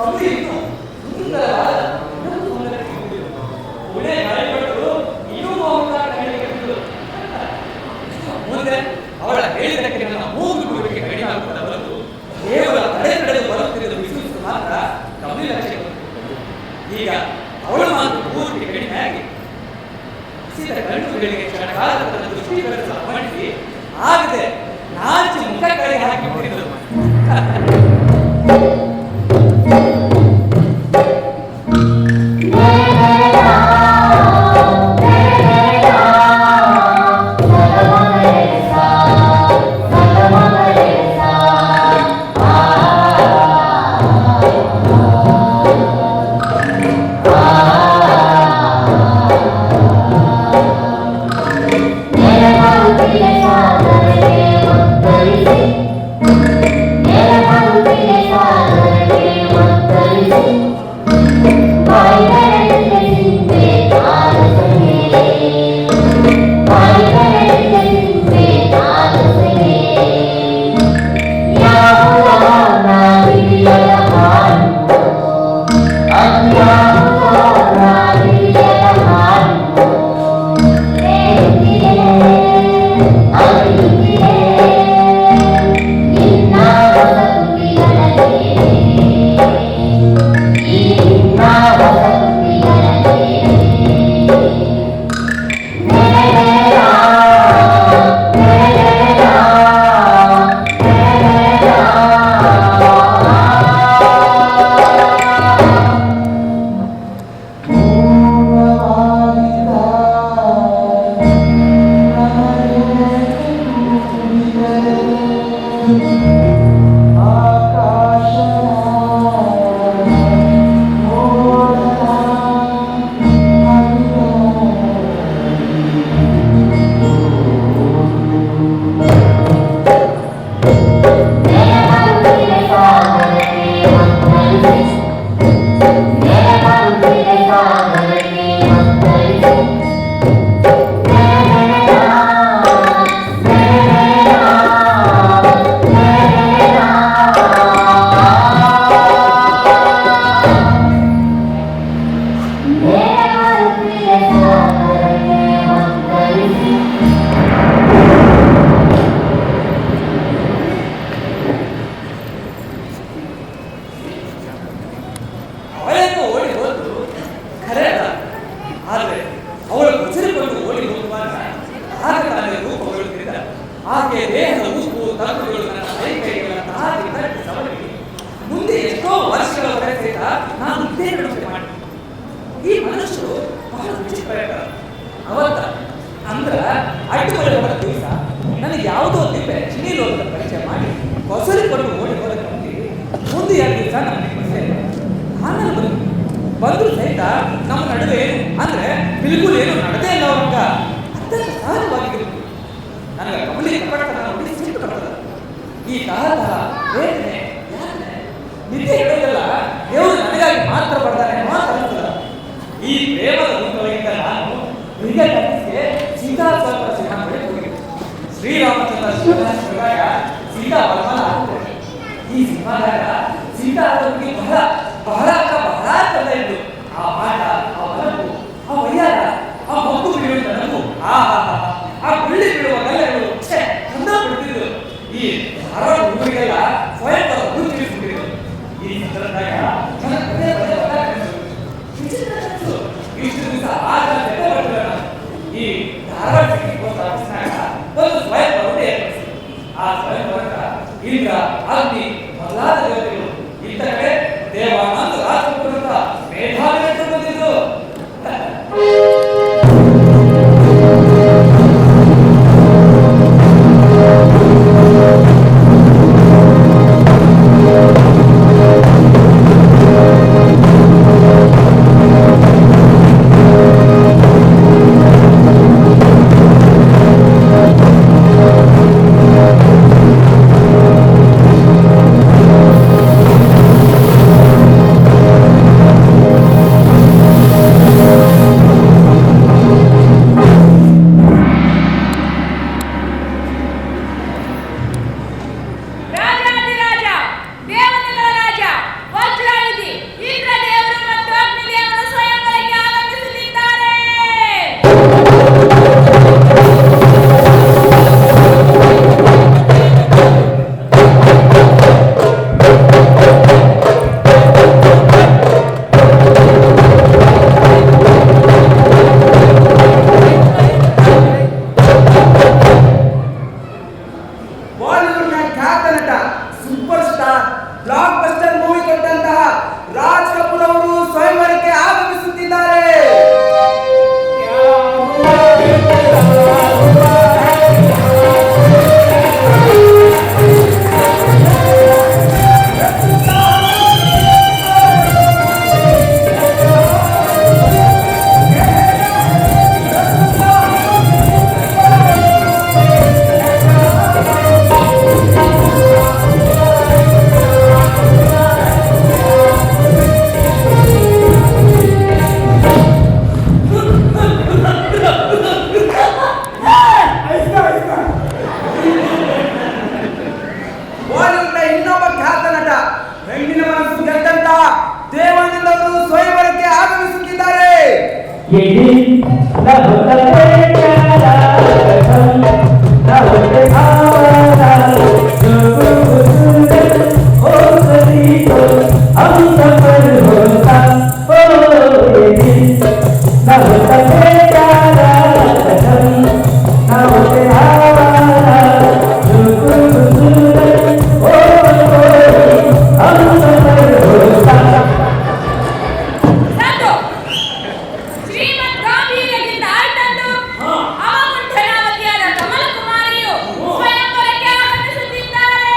ಕಮ್ಮಿ ಇತ್ತು ಸುಂದರವಾದ ಒಳ್ಳೆ ಗಾಯಪಟ್ಟು ಇನ್ನೂ ಮುಂದೆ ಅವಳ ಹೇಳಿದಕ್ಕೆ ನನ್ನ ಮೂಗು ಬಿಡುವಿಕೆ ಕಡಿಮೆ ಆಗುತ್ತಾ ಬಂತು ಕೇವಲ ತಡೆದು ಬರುತ್ತಿರುವ ವಿಶ್ವಾಸ ಮಾತ್ರ ಕಮ್ಮಿ ಲಕ್ಷ್ಯ ಈಗ ಅವಳ ಮಾತು ಪೂರ್ತಿ ಕಡಿಮೆ ಆಗಿ ಹಸಿದ ಕಣ್ಣುಗಳಿಗೆ ಕ್ಷಣಕಾಲದ ದೃಷ್ಟಿಗಳನ್ನು ಅಮಣಿಸಿ ಆಗದೆ ನಾಚಿ ಮುಖ ಕಡೆ ಹಾಕಿ ಬಿಟ್ಟಿದ್ದಳು ಈ ಮನುಷ್ಯರು ಬಹಳ ವಿಚಿತ್ರ ಅವತ್ತ ಅಂದ್ರ ಅಡ್ಡುಮಳೆ ಹೊರ ದಿವಸ ನನಗೆ ಯಾವುದೋ ದಿವ್ಯ ಚಿನಿಲೋಕದ ಪರಿಚಯ ಮಾಡಿ ಹೊಸಲಿ ಕೊಟ್ಟು ಓಡಿ ಹೋದ ಮುಂದೆ 2 ದಿವಸ ನನಗೆ ಆಮೇಲೆ ಬಂದ್ರು ಸಹಿತ ನಮ್ಮ ನಡುವೆ ಏನು ಅಂದ್ರೆ ಬಿಲ್ಕುಲ್ ಏನು ನಡೆದೇ ಇಲ್ಲ ಅವ್ರಂಗ ಅತ್ಯಂತ ಸಹಜವಾಗಿದ್ರು ನನಗೆ ಕಮಲಿ ಕಪಟತನ ನೋಡಿ ಸಿಟ್ಟು ಬರ್ತದ ಈ ತರಹ ವೇದನೆ ಯಾತನೆ ನಿತ್ಯ ಹೇಳೋದಲ್ಲ ದೇವರು ನನಗಾಗಿ ಮಾತ್ರ ಬರ್ತಾನೆ ಮಾತಾಡ್ತದ ಈ ಪ್ರೇಮದ ರೂಪಗಳಿಂದ ನಾನು ವಿಜಯಕ್ಕೆ ಸೀತಾ ಸ್ವಲ್ಪ ಸಿಂಹ ಹೋಗಿದ್ದೆ ಶ್ರೀರಾಮಚಂದ್ರ ಶಿವರಾಗ ಸೀತಾ ಬರ್ಮಾನ ಆಗ್ತದೆ ಈ ಸಿಂಹದಾಗ ಸೀತಾ ಅವರಿಗೆ ಬಹಳ ಬಹಳ ಬಹಳ ಚಂದ ಇದ್ದು ಆ ಮಾಟ ಆ ಹೊರಗು ಆ ವಯ್ಯಾರ ಆ ಮಗು ಬಿಡುವ ನನಗೂ ಆ ಗುಳ್ಳಿ ಬಿಡುವ ಗಲ್ಲೆಗಳು ಚಂದ ಬಿಡ್ತಿದ್ರು ಈ ಹರಡ ಹುಡುಗರಿಗೆಲ್ಲ ಸ್ವಯಂ ಗುರುತಿಸಿಬಿಟ್ಟಿದ್ರು ಈ ಸಂದರ್ಭದಾಗ ನನ್ನ ಹೃದಯ ಇಷ್ಟು ದಿವಸ ಈ ಧಾರವಾಡ ಒಂದು ಸ್ವಯಂ ಆ ಸ್ವಯಂ ಇಂದ್ರ ಅಗ್ನಿ ಮೊದಲಾದ ದೇವತೆಗಳು ಇದ್ದ ಕಡೆ ದೇವಾನಂದ ರಾಜಪುರದ ಮೇಧಾವಿ ಬಂದಿದ್ದು ಬ್ಲಾಕ್ ಬಸ್ಟರ್ ಮೂವಿ ಕೊಟ್ಟಂತಹ ರಾಜ್ ಕಪೂರ್ ಅವರು ಸ್ವಯಂವರಕ್ಕೆ ಆಗಮಿಸುತ್ತಿದ್ದಾರೆ. ಬಾಲಿವುಡ್ನ ಇನ್ನೊಬ್ಬ ಖ್ಯಾತ ನಟ ಹೆಣ್ಣಿನ ಮನಸ್ಸು ಗೆದ್ದಂತಹ ದೇವಾನಂದ್ ಅವರು ಸ್ವಯಂವರಕ್ಕೆ ಆಗಮಿಸುತ್ತಿದ್ದಾರೆ. ಸಾಕು. ಶ್ರೀಮದ್ ಗಾಂಭೀರ್ಯದಿಂದ ಆಯ್ತಂದು ಅವಗುಂಠನಾವತಿಯಾದ ಕಮಲಕುಮಾರಿಯು ಸ್ವಯಂವರಕ್ಕೆ ಆಗಮಿಸುತ್ತಿದ್ದಾರೆ.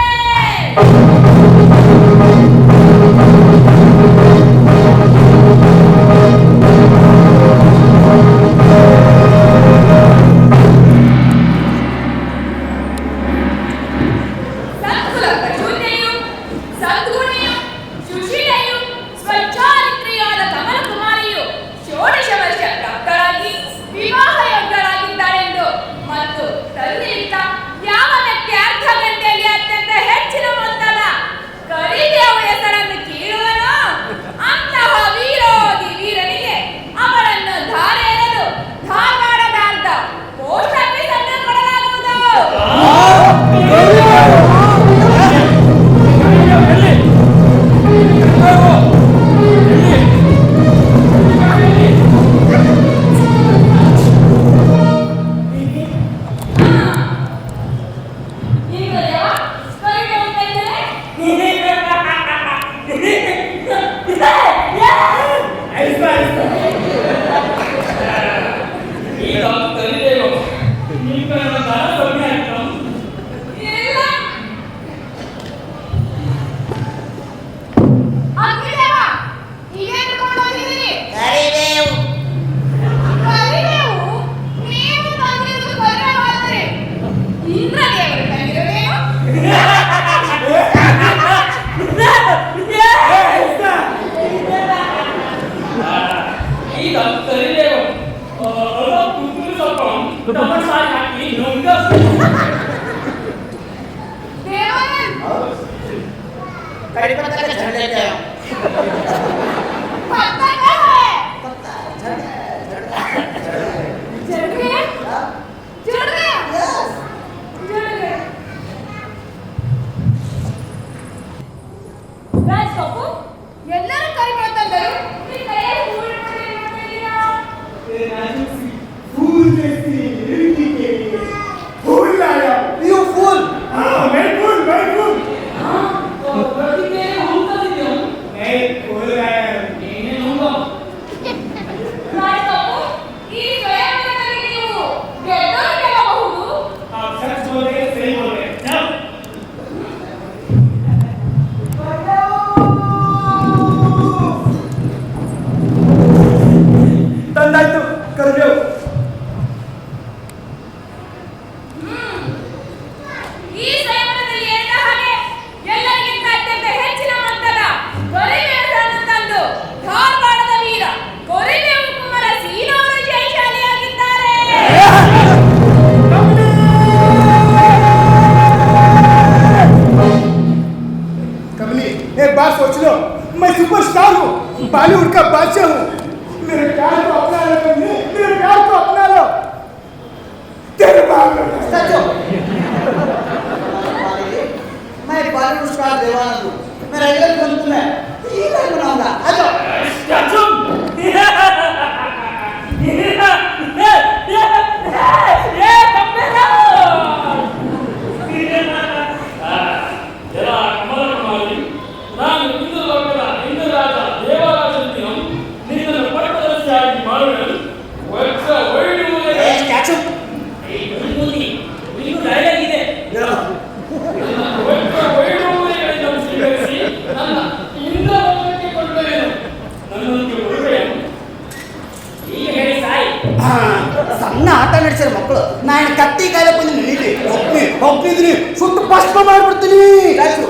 ಸತ್ಕುಲ ಪ್ರಚೋದನೆಯು ಸದ್ಗುಣಿಯು ಸುಶೀಲೆಯು ಸ್ವಚ್ಛಾರಿತ್ರಿಯಾದ ಕಮಲಕುಮಾರಿಯು ಷೋಡಶ ವರ್ಷ ಪ್ರಾಪ್ತರಾಗಿ ವಿವಾಹ ಯೋಗ್ಯರಾಗಿದ್ದಾರೆಂದು ಮತ್ತು ತನ್ನಿಮಿತ್ತ ಯಾವ ವ್ಯಕ್ತಿ ಅರ್ಧ ಗಂಟೆಯಲ್ಲಿ ಅತ್ಯಂತ ಹೆಚ್ಚಿನ ಮೊತ್ತದ ಕರಿದೇವ ಹೆಸರನ್ನು ಕೀಳುವನೋ ಅಂತಹ ವೀರೋಗಿ ವೀರನಿಗೆ ಅವರನ್ನು ಧಾರೆ ಎರೆದು ಧಾರವಾಡದ ಪೋಸ್ಟ್ ಆಫೀಸ್ ಅನ್ನು ಕೊಡಲಾಗುವುದು. ಈಗ ಯಾವ ಕರಿದೇವ ಕೈದರೆ ಈಗ ಕರಿದೇವು ಈಗ ನನ್ನ ದರ ಕಮ್ಮಿ ಆಯ್ತು. ಇಲ್ಲ. ಅಗ್ನಿದೇವ, ಇದೇನು ಕೊಂಡೋಗಿದ್ದೀರಿ? ಕರಿಬೇವು. ನೀವು ತಂದಿರುವುದು ಕರಿಬೇವಾದರೆ ಇಂದ್ರದೇವರು ತಂದಿರುವುದೇನು? ಈಗ ಕರಿದೇವು ಕುಂಕುಮ ಸ್ವಲ್ಪ ಟೊಮೆಟೊ ಸಾರು ಹಾಕಿ ನುಂಗ ದೇವಾನಂದ್, ಪತ್ತಕ है. जड़ गए? जड़ गए? जड़ गए. ರಾಜ್ ಕಪೂರ್, ಎಲ್ಲರೂ ಕರಿಬೇವು ತಂದರು. ಈ ಕೈಯಲ್ಲಿ ಹೂವು ಹಿಡ್ಕೊಂಡು ಏನ್ ಮಾಡ್ತಾ ಇದ್ದೀರಾ? फूल जैसी लड़की के लिए फूल लाया. You fool! हाँ, मैं फूल. ಪ್ರತಿಗೆ ಹೋಗ್ತಿದ್ಯೋ मैं फूल लाया. ನೀನೇ ನುಂಗೋ. ರಾಜ್ ಕಪೂರ್, ಈ ಸ್ವಯಂವರದಲ್ಲಿ ನೀವು ಗೆದ್ದವರು ಗೆಲ್ಲಬಹುದು. आप सच बोल रहे हैं, सही बोल रहे हैं. जाओ. ತಂದಾಯ್ತು ಕರಿಬೇವು. ಈ ಸ್ವಯಂವರದಲ್ಲಿ ಹೇಳಿದ ಹಾಗೆ ಎಲ್ಲರಿಗಿಂತ ಅತ್ಯಂತ ಹೆಚ್ಚಿನ ಮೊತ್ತದ ಕರಿಬೇವನ್ನು ತಂದು ಧಾರವಾಡದ ವೀರ ಕರಿಬೇವು ಕುಮಾರ ಸೀನವರು ಜಯಶಾಲಿಯಾಗಿದ್ದಾರೆ. कमली, एक बात सोच लो, मैं सुपरस्टार हूँ, बॉलीवुड का बादशाह हूँ. मेरे प्यार को अपना लो कमली, मेरे प्यार को अपना लो. तेरे बाप सचो मैं बॉलीवुड स्टार देवानंद हूँ. मेरा रेगुलर फिल्म में ये मैं बनाऊंगा. आ जाओ. ನಾನು ಇಂದು ಲೋಕದ ಇಂದು ರಾಜ ದೇವರಾಜನಿಗೆ ನಿನ್ನನ್ನು ಪಟ್ಟದರ್ಶಿಯಾಗಿ ಮಾಡುವೆನು. ವರ್ಷ ಸ್ಟ್ಯಾಚು ಇನ್ನು ಡೈಲಾಗ್ ಇದೆ. ವೈಡೂರ್ಯಗಳಿಂದ ಸ್ವೀಕರಿಸಿ ನನ್ನ ಇಂದ್ರ ಲೋಕಕ್ಕೆ ಕೊಂಡೊಯ್ಯುವೆನು. ನನ್ನೊಂದಿಗೆ ಬರುವೆನು. ಈಗ ಹೇಳಿ ಸಾಯಿ. ಸಣ್ಣ ಆಟ ನಡೆಸಿರ ಮಕ್ಕಳು ನಾನು ಕತ್ತಿ ಕಾಯಿಲೆ ಬಂದು ನಡೀಲಿ ಹೋಗ್ತಿದ್ದೀನಿ ಸುಟ್ಟು ಭಸ್ಮ ಮಾಡ್ಬಿಡ್ತೀನಿ ಸ್ಟ್ಯಾಚು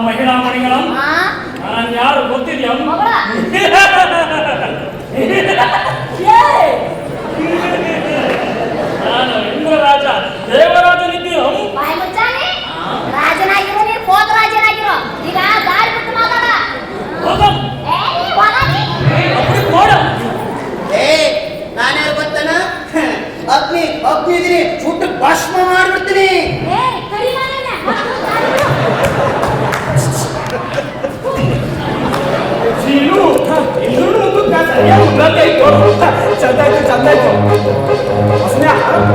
ಮಹಿಳಾ ಮಣಿಗಳ ನಾನು ಯಾರು ಗೊತ್ತಿದೆಯಾ? ನಾನು ಇಂದ್ರರಾಜ ದೇವರಾಜನಿದ್ದೀಯ. ರಾಜನಾಗಿರೋ ನೀನು ಕೋತ ರಾಜನಾಗಿರೋ ಈಗ ದಾರಿ ಬಿಟ್ಟು ಮಾತಾಡ. ನಾನ್ಯಾರು ಗೊತ್ತಾನ ಅಗ್ನಿ ಅಗ್ನಿ ಇದೀನಿ ಸುಟ್ಟು ಭಸ್ಮ ಮಾಡ್ಬಿಡ್ತೀನಿ ಚಂದಾಯ್ತು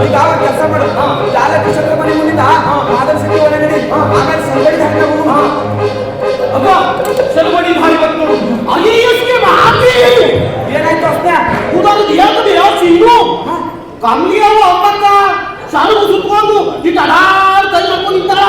ಈಗ ಕೆಲಸ ಮಾಡು ಚಾಲಕ ಚಂದ್ರ ಮನೆ ಮುಂದಿನ ಮಾದರ್ ಸಿಟಿ ಒಳಗೆ ನಡಿ ಆಮೇಲೆ ಸಂಗಡಿ ಸಲುವಾಗಿ ಭಾರಿ ಬಂತು ಅಲ್ಲಿ ಎಷ್ಟು ಮಾತಿ ಏನಾಯ್ತು ಅಷ್ಟೇ ಉದಾರು ಯಾಕಂದ್ರೆ ಯಾವ ಸೀನು ಕಮ್ಮಿ ಅವು ಅಪ್ಪಕ್ಕ ಸಾಲು ಸುತ್ತಕೊಂಡು ಈ ಕಡಾರ್ ಕೈ ಮಾಡ್ಕೊಂಡು ನಿಂತಾರ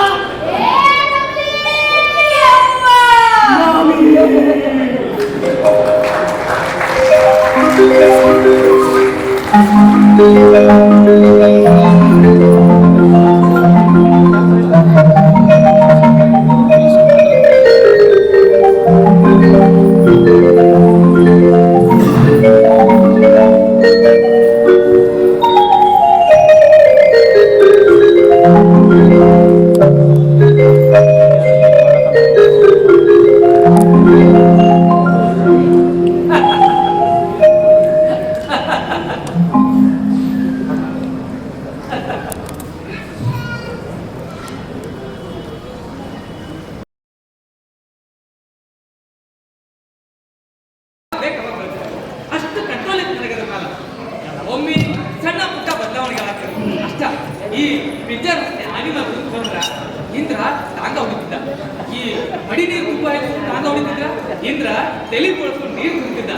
ಅಷ್ಟು ಕಂಟ್ರೋಲ್ ಇತ್ತು ನನಗೆ ಅದರ ಮೇಲೆ. ಒಮ್ಮೆ ಸಣ್ಣ ಪುಟ್ಟ ಬದಲಾವಣೆಗಳು ಆಗ್ತದೆ ಅಷ್ಟ. ಈ ಪಿಕ್ಚರ್ ಆನಿಮಲ್ ಬಂದ್ರ ಇಂದ್ರ ತಾಂಗ ಹೊಡಿತಿದ್ದ, ಈ ಮಡಿ ನೀರು ತುಂಬ ತಾಂಗ ಹೊಡಿತಿದ್ರ ಇಂದ್ರ ತಲೆ ಬಳಸ್ಕೊಂಡು ನೀರು ತುಂಬಿದ್ದ.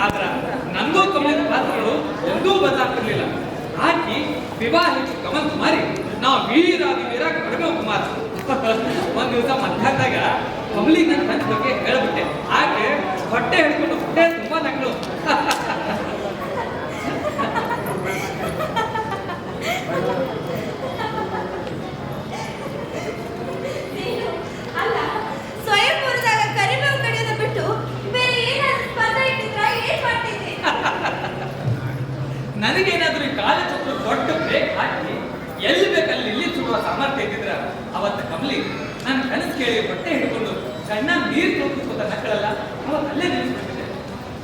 ಆದ್ರ ನಂದು ಕಮಲದ ಪಾತ್ರಗಳು ಎಂದೂ ಬದಲಾಗ್ತಿರ್ಲಿಲ್ಲ. ಆಕಿ ವಿವಾಹ ಹೆಚ್ಚು ಕಮಲ್ ಕುಮಾರಿ, ನಾವು ವೀರ ಕಡಿಮೆ ಕುಮಾರ್. ಒಂದ್ ದಿವಸ ಮಧ್ಯಾಹ್ನದಾಗ ಕಮಲಿಗೆ ನನ್ನ ಫ್ರೆಂಡ್ಸ್ ಬಗ್ಗೆ ಹೇಳ್ಬಿಟ್ಟೆ. ಆಕೆ ಹೊಟ್ಟೆ ಹಿಡ್ಕೊಂಡು ಹೊಟ್ಟೆ ತುಂಬಾ ನಕ್ಕಳು. ಅಲ್ಲ, ಸ್ವಯಂವರದಾಗ ಕರಿಬೇವು ಕಡಿಯೋದು ಬಿಟ್ಟು ಬೇರೆ ಏನಾದ್ರು ಸ್ಪರ್ಧೆ ಇಟ್ಟಿದ್ರ ಏನ್ ಮಾಡ್ತಿದ್ದೆ? ನನಗೇನಾದ್ರೂ ಈ ಕಾಲೇಜ್ ದೊಡ್ಡ ಬ್ರೇಕ್ ಹಾಕಿ ಎಲ್ಲಿ ಬೇಕಲ್ಲಿ ಇಲ್ಲಿ ಸುಡುವ ಸಾಮರ್ಥ್ಯ ಇದ್ದಿದ್ರ ಅವತ್ತ ಕಮಲಿ ನನ್ನ ಕನಸು ಕೇಳಿ ಹೊಟ್ಟೆ ಹಿಡ್ಕೊಂಡು ಸಣ್ಣ ಕಣ್ಣಾಗ ನೀರು ತೊಳ್ಕೋತ ನಕ್ಕಳಲ್ಲ ಅವತ್ತು ಅಲ್ಲೇ ನೆನೆಸ್ಬಿಟ್ಟಿದೆ.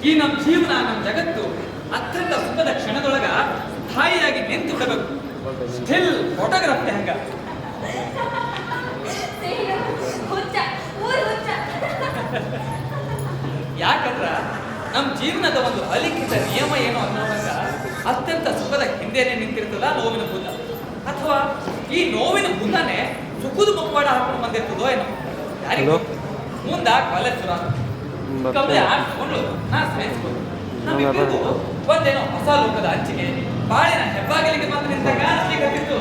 ಈ ನಮ್ಮ ಜೀವನ ನಮ್ಮ ಜಗತ್ತು ಅತ್ಯಂತ ಸುಖದ ಕ್ಷಣದೊಳಗ ಸ್ಥಾಯಿಯಾಗಿ ನಿಂತು ಬಿಡಬೇಕು. ಸ್ಟಿಲ್ ಫೋಟೋಗ್ರಾಫಿ ಹಂಗ. ಹುಚ್ಚ ಊರ್ ಹುಚ್ಚ. ಯಾಕಂದ್ರ ನಮ್ಮ ಜೀವನದ ಒಂದು ಅಲಿಖಿತ ನಿಯಮ ಏನು ಅನ್ನೋದಾಗ ಅತ್ಯಂತ ಸುಖದ ಹಿಂದೆನೆ ನಿಂತಿರ್ತದ ನೋವಿನ ಭೂತ, ಅಥವಾ ಈ ನೋವಿನ ಭೂತನೇ ಸುಖದ ಮುಖವಾಡ ಹಾಕೊಂಡು ಬಂದಿರ್ತದೋ ಏನೋ ಯಾರಿಗೂ. ಮುಂದ ಕಾಲೇಜ್ ಶುರು ಕಬ್ಬೆ ಆಡ್ಸ್ಕೊಂಡು ನಾ ಸಹಿಸ್ಬೋದು. ನಮ್ಮಿಬ್ಬರಿಗೂ ಒಂದೇನೋ ಹೊಸ ಲೋಕದ ಅಂಚಿಗೆ ಬಾಳಿನ ಹೆಬ್ಬಾಗಿಲಿಗೆ ಬಂದು ನಿಂತಾಗ ಸಿಗತ್ತಿತ್ತು.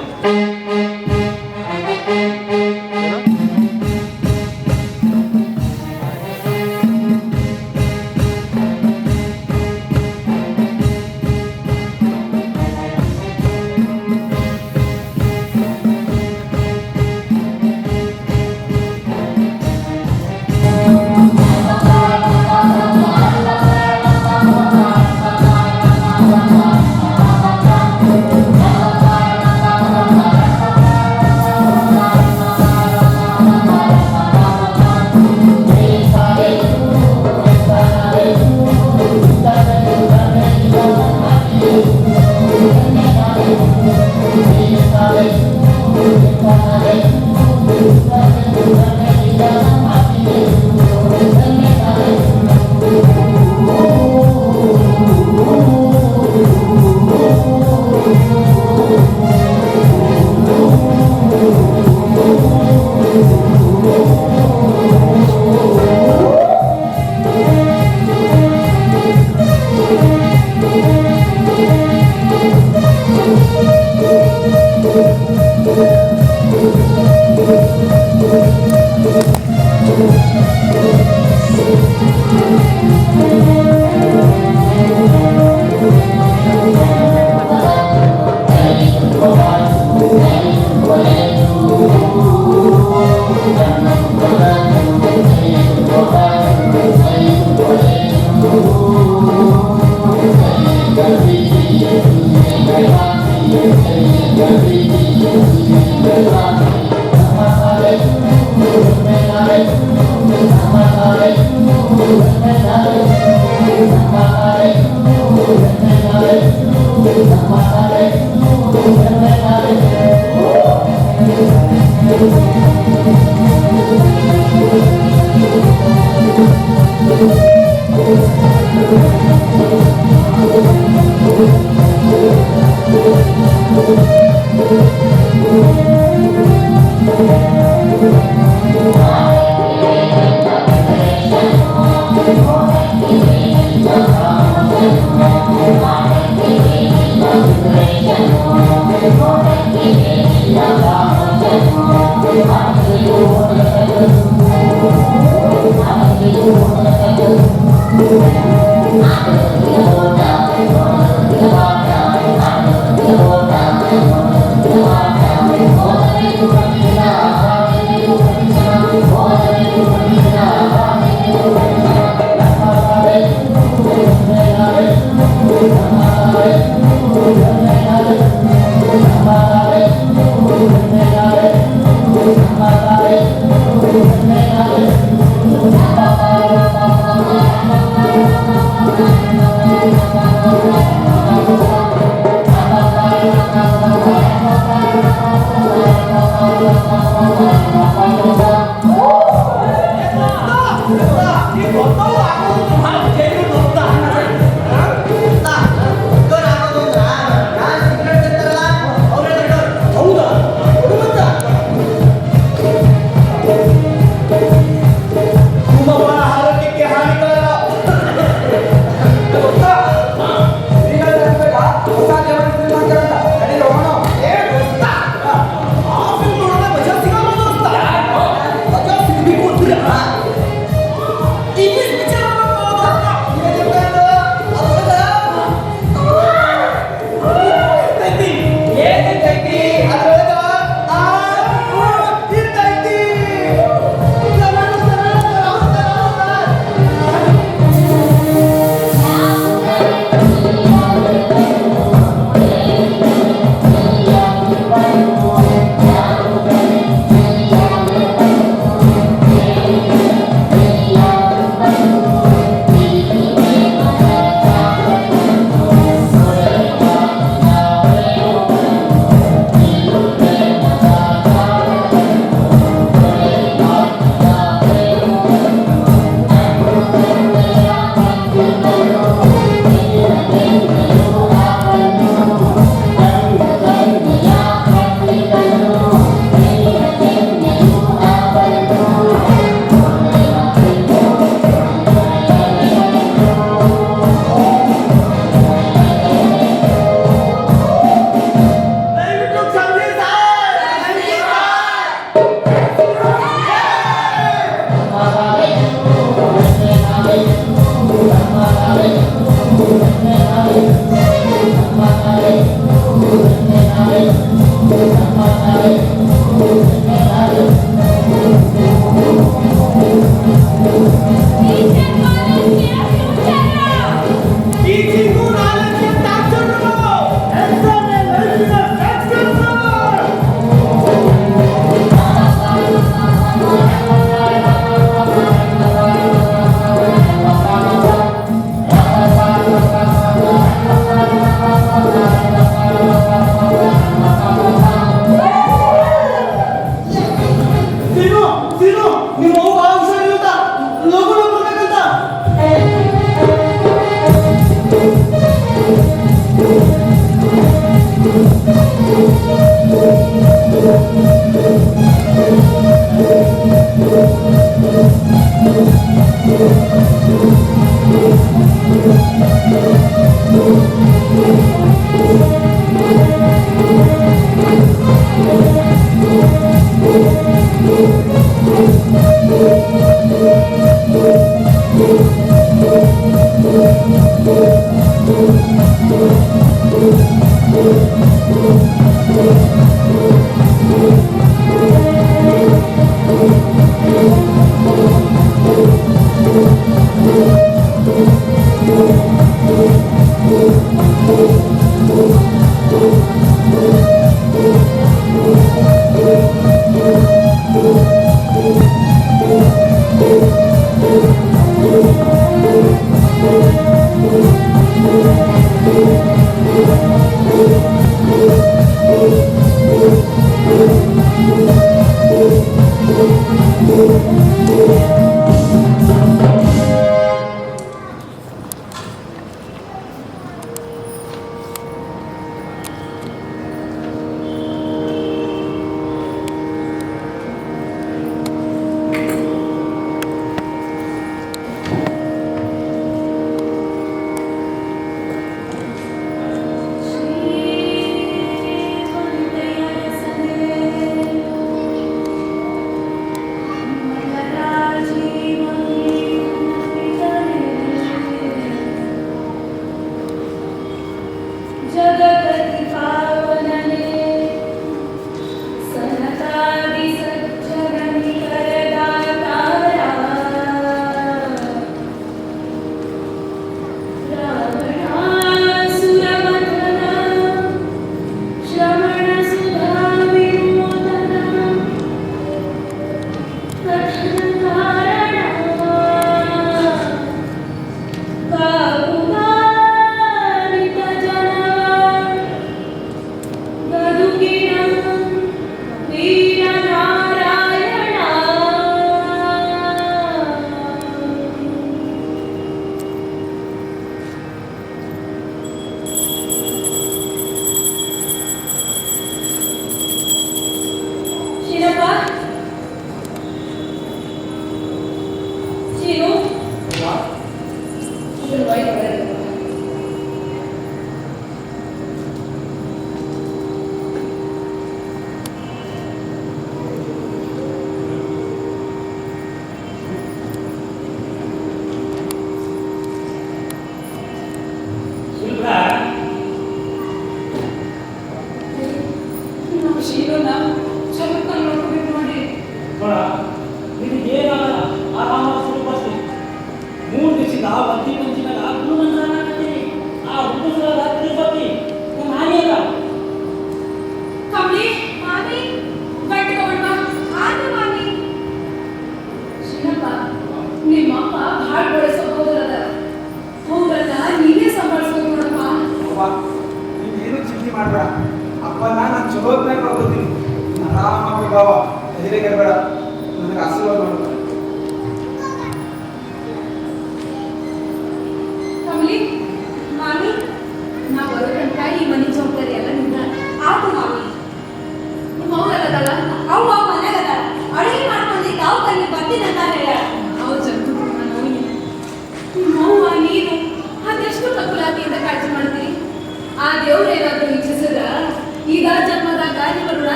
Ini bicara apa?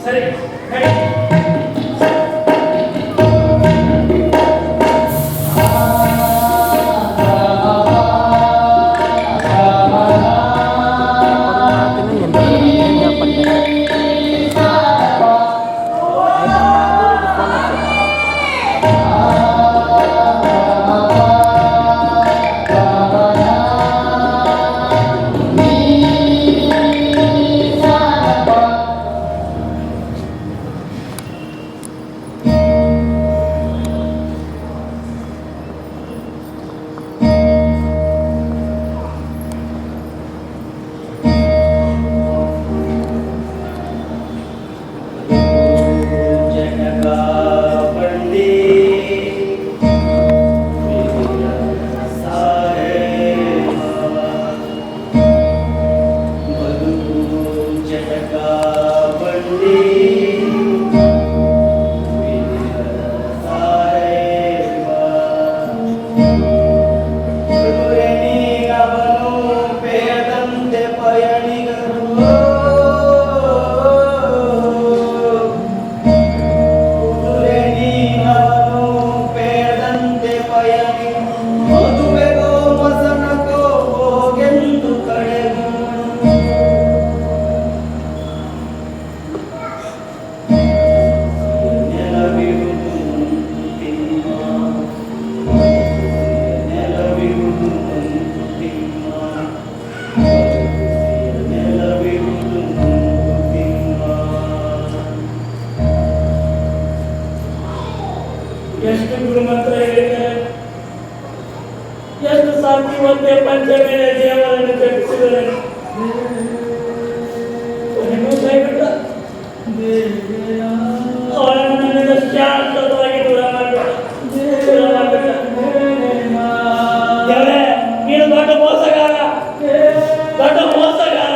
ಸರಿ ಎಷ್ಟು ಗುರುಮಂತ್ರ ಹೇಳಿದ್ದಾರೆ, ಎಷ್ಟು ಸಾರ್ಥಿ ಒಂದೇ ಪಂಚಮೇಳ ದೇವರನ್ನು ಜಪಿಸಿದರೆ ಕೊನೆಗೂ ಕೈಬಿಟ್ಟ. ಅವಳನ್ನು ನನ್ನಿಂದ ಶಾಶ್ವತವಾಗಿ ದೂರ ಮಾಡಿಬಿಟ್ಟ. ದೇವರೇ, ನೀನು ದೊಡ್ಡ ಮೋಸಗಾರ, ದೊಡ್ಡ ಮೋಸಗಾರ.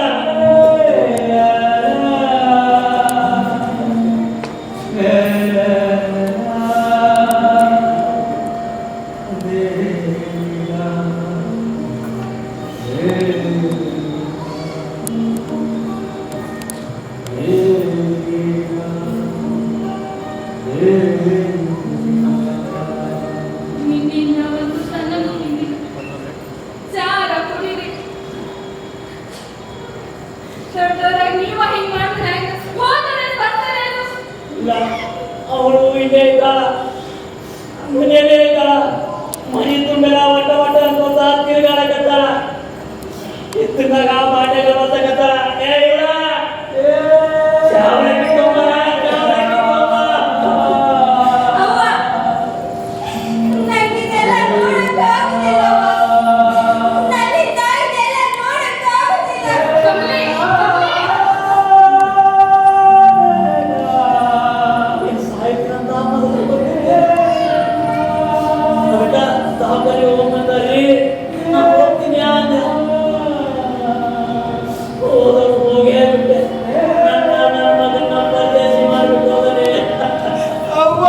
ನಿನ್ನಿಂದ ಒಂದು ಸಣ್ಣದು ನಿಂದಿದೆ. ಚಾರ ಕುಡಿರಿ. ದೊಡ್ಡವರಾಗಿ ನೀವ ಹಿಂಗ್ ಮಾಡಿದ್ರೆ ಹೆಂಗ? ಹೋದರೆ ಬರ್ತಾರೆ ಅದು. ಇಲ್ಲ, ಅವಳು ಇಲ್ಲೇ ಇದ್ದಾಳ, ಮನೆಯಲ್ಲೇ ಇದ್ದಾಳ. ಮನೆ ತುಂಬೆಲ್ಲ ಒಟ್ಟ ಒಟ್ಟ ಅನ್ಕೊಂತ ತಿರುಗಾಡಕತ್ತಾಳ. ಇತ್ತನಾಗ ಬಾಟೆಗ ಬರ್ತಕತ್ತಾಳ. ಏ ಇವಳ ಚಾವಣಿ ಕಿತ್ತೊಂಬ, ಚಾವಣಿ ಕಿತ್ತೊಂಬ. ಅವ್ವ, ನಂಗಿದೆಲ್ಲ ನೋಡಕ್ಕಾಗುದಿಲ್ಲ ಅವ್ವ. ನನ್ನಿಂದ ಇದೆಲ್ಲ ನೋಡಕ್ಕಾಗುದಿಲ್ಲ. ಕಮಲಿ, ಏನ್ ಸಾಯ್ತೀರಂತ ಮೊದಲು ಗೊತ್ತಿದೆ. ಅದಕ್ಕ ದವಾಖಾನೆ ಹೋಗ್ಬಂದಾರಿ, ನಾ ಹೋಗ್ತೀನಿ ಅಂದೆ. ಹೋದವ್ರು ಹೋಗೇ ಬಿಟ್ಟೆ. ನನ್ನ ಮಗನ್ನ ಪರದೇಶಿ ಮಾಡ್ಬಿಟ್ಟು ಹೋದರೆ. ಅವ್ವ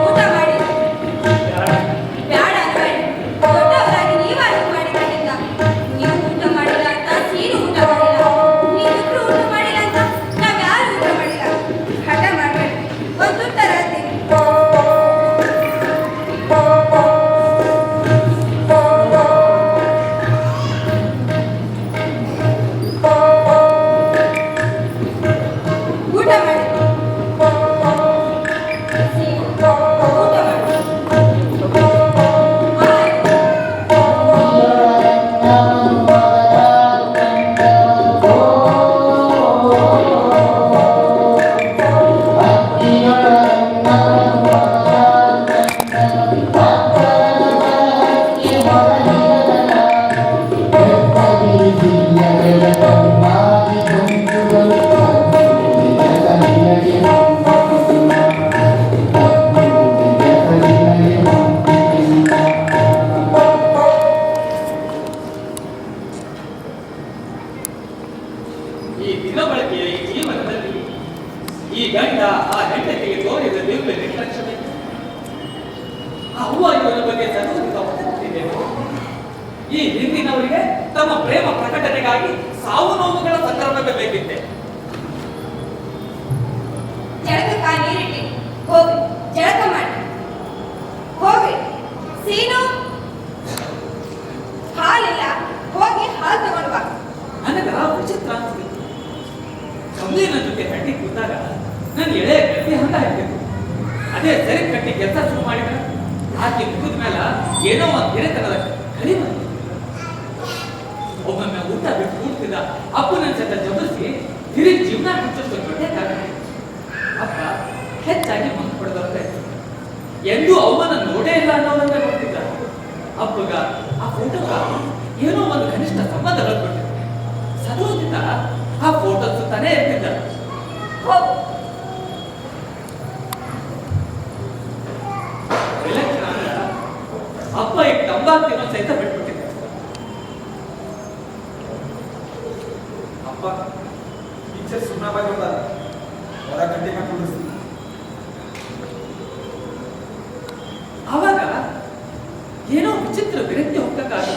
ಊಟ ಮಾಡಿ. ಬ್ಯಾಡ ಅನ್ಬೇಡಿ. ದೊಡ್ಡವರಾಗಿ ನೀವ ಹಿಂಗ್ ಮಾಡಿದ್ರಿಂದ. ನೀವು ಊಟ ಮಾಡಿಲ್ಲ ಅಂತ ಸೀನು ಊಟ ಮಾಡಿಲ್ಲ. ನೀವಿಬ್ರು ಊಟ ಮಾಡಿಲ್ಲ ಅಂತ ನಾವ್ಯಾರು ಊಟ ಮಾಡಿಲ್ಲ. ಹಠ ಮಾಡ್ಬೇಡಿ. ಒಂದ್ ತುತ್ತ ರಾತ್ರಿ. ಊಟ ಮಾಡಿ. ಸೀನು, ಊಟ ಮಾಡಿ. ಆಯ್ತು. ಈ ದಿನಬಳಕೆಯ ಈ ಜೀವನದಲ್ಲಿ ಈ ಗಂಡ ಆ ಹೆಂಡತಿಗೆ ತೋರಿದ ದಿವ್ಯ ನಿರ್ಲಕ್ಷ್ಯತೆ, ಆ ಅವ್ವ ಇವರ ಬಗ್ಗೆ ಸದೋದಿತ ಹೊತ್ತಿದ್ದೇವೆ. ಈ ಹಿಂದಿನವರಿಗೆ ತಮ್ಮ ಪ್ರೇಮ ಪ್ರಕಟಣೆಗಾಗಿ ಸಾವು ನೋವುಗಳ ಸಂದರ್ಭವೇ ಬೇಕಿತ್ತೆ. ಜಳಕಕ್ಕ ನೀರಿಟ್ಟಿ. ಹೋಗಿ ಜಳಕ ಮಾಡಿ. ಹೋಗಿ. ಸೀನು, ಹಾಲಿಲ್ಲ. ಹೋಗಿ ಹಾಲು ತಗೊಂಡು ಬಾ. ನನಗ ವಿಚಿತ್ರ ಅನ್ಸಿತ್ತು. ಕಮಲಿನ ಜೊತೆ ಹಟ್ಟಿ ಕೂತಾಗ ನನ್ನ ಎಳೆ ಗಟ್ಟಿ ಹಂಗ ಹಾಕಿತ್ತು. ಅದೇ ಸರಿ ಕಟ್ಟಿ ಕೆಲಸ ಶುರು ಮಾಡಿದ ಆಕೆ ಮುಗಿದ ಮೇಲೆ ಏನೋ ಒಂದು ಹಿರಿತನದ ಕಳಿ ಬಂತು. ಒಮ್ಮೊಮ್ಮೆ ಊಟ ಬಿಟ್ಟು ಕೂಡ್ತಿದ್ದ ಅಪ್ಪನ ಜೊತೆ ಜಬರಿಸಿ ತಿರುಗಿ ಜೀವನ ಹೆಚ್ಚಷ್ಟು ದೊಡ್ಡ ಕಾರಣ. ಅಪ್ಪ ಹೆಚ್ಚಾಗಿ ಮಣ್ಣು ಪಡೆದವ್ರೆ ಎಂದೂ ಅವನ ನೋಡೇ ಇಲ್ಲ ಅನ್ನೋದನ್ನ ಗೊತ್ತಿದ್ದ. ಅಪ್ಪಗ ಆ ಫೋಟೋಗ ಏನೋ ಒಂದು ಕನಿಷ್ಠ ಸಂಬಂಧ ಬಂದ್ಬಿಟ್ಟಿದೆ. ಸದೋದಿತ ಆ ಫೋಟೋ ಸುತ್ತಾನೆ ಇರ್ತಿದ್ದ. ಹೋಗು. ವಿಲಕ್ಷಣ ಅಂದ್ರೆ ಅಪ್ಪ ಈ ತಂಬಾಕು ತಿನ್ನೋ ಸಹಿತ ಬಿಟ್ಬಿಟ್ಟಿದ್ದ. ಅಪ್ಪ ಪಿಕ್ಚರ್ ಸುಮ್ಮನೆ ಬಂದ ಹೊರ ಗಂಟೆ ಹಾಕೊಂಡು ಆವಾಗ ಏನೋ ವಿಚಿತ್ರ ವಿರಕ್ತಿ ಹೋಗಕ್ಕಾಗ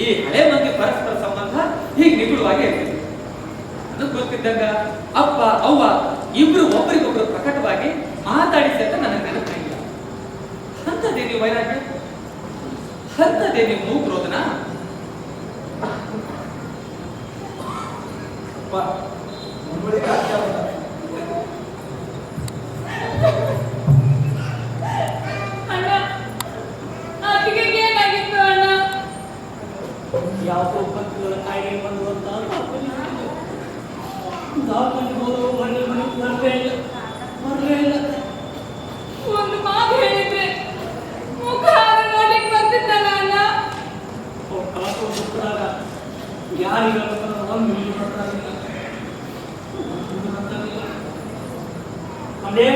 ಈ ಹಳೆ ಮಂದಿ ಪರಸ್ಪರ ಸಂಬಂಧ ಹೀಗೆ ನಿಗುಳವಾಗಿ ಇರ್ತಿದೆ. ಕೂತಿದ್ದಾಗ ಅಪ್ಪ ಅವ್ವ ಇಬ್ರು ಒಬ್ಬರಿಗೊಬ್ರು ಪ್ರಕಟವಾಗಿ ಮಾತಾಡಿಸಿ ಅಂತ ನನಗೆ ನೆನಪಿಲ್ಲ. ಅಂಥದ್ದೇ ನೀವು ವೈರಾಗ್ಯ, ಅಂಥದ್ದೇ ನೀವು ಮೂಗ್ರೋದನ. ಅಣ್ಣ ಆಕೆಗೆ ಏನಾಗಿತ್ತು ಅಣ್ಣ? ಯಾವುದೋ ಭಕ್ತಿಗಳ ಕಾಯಿಲೆ ಬಂದು ಅಂತ ದಾಖಲೆ ಹೋದವು ಮನೆ ಬರಲೇ ಇಲ್ಲ. ಒಂದು ಮಾತು ಹೇಳಿದ್ರೆ ಮುಖ ನೋಡ್ಲಿಕ್ಕೆ ಬರ್ತಿದ್ದಲ್ಲ ಅಣ್ಣ. ಕಲಾಕೋದಾಗ ಯಾರಿಗ ಒಂದು ಅದೇ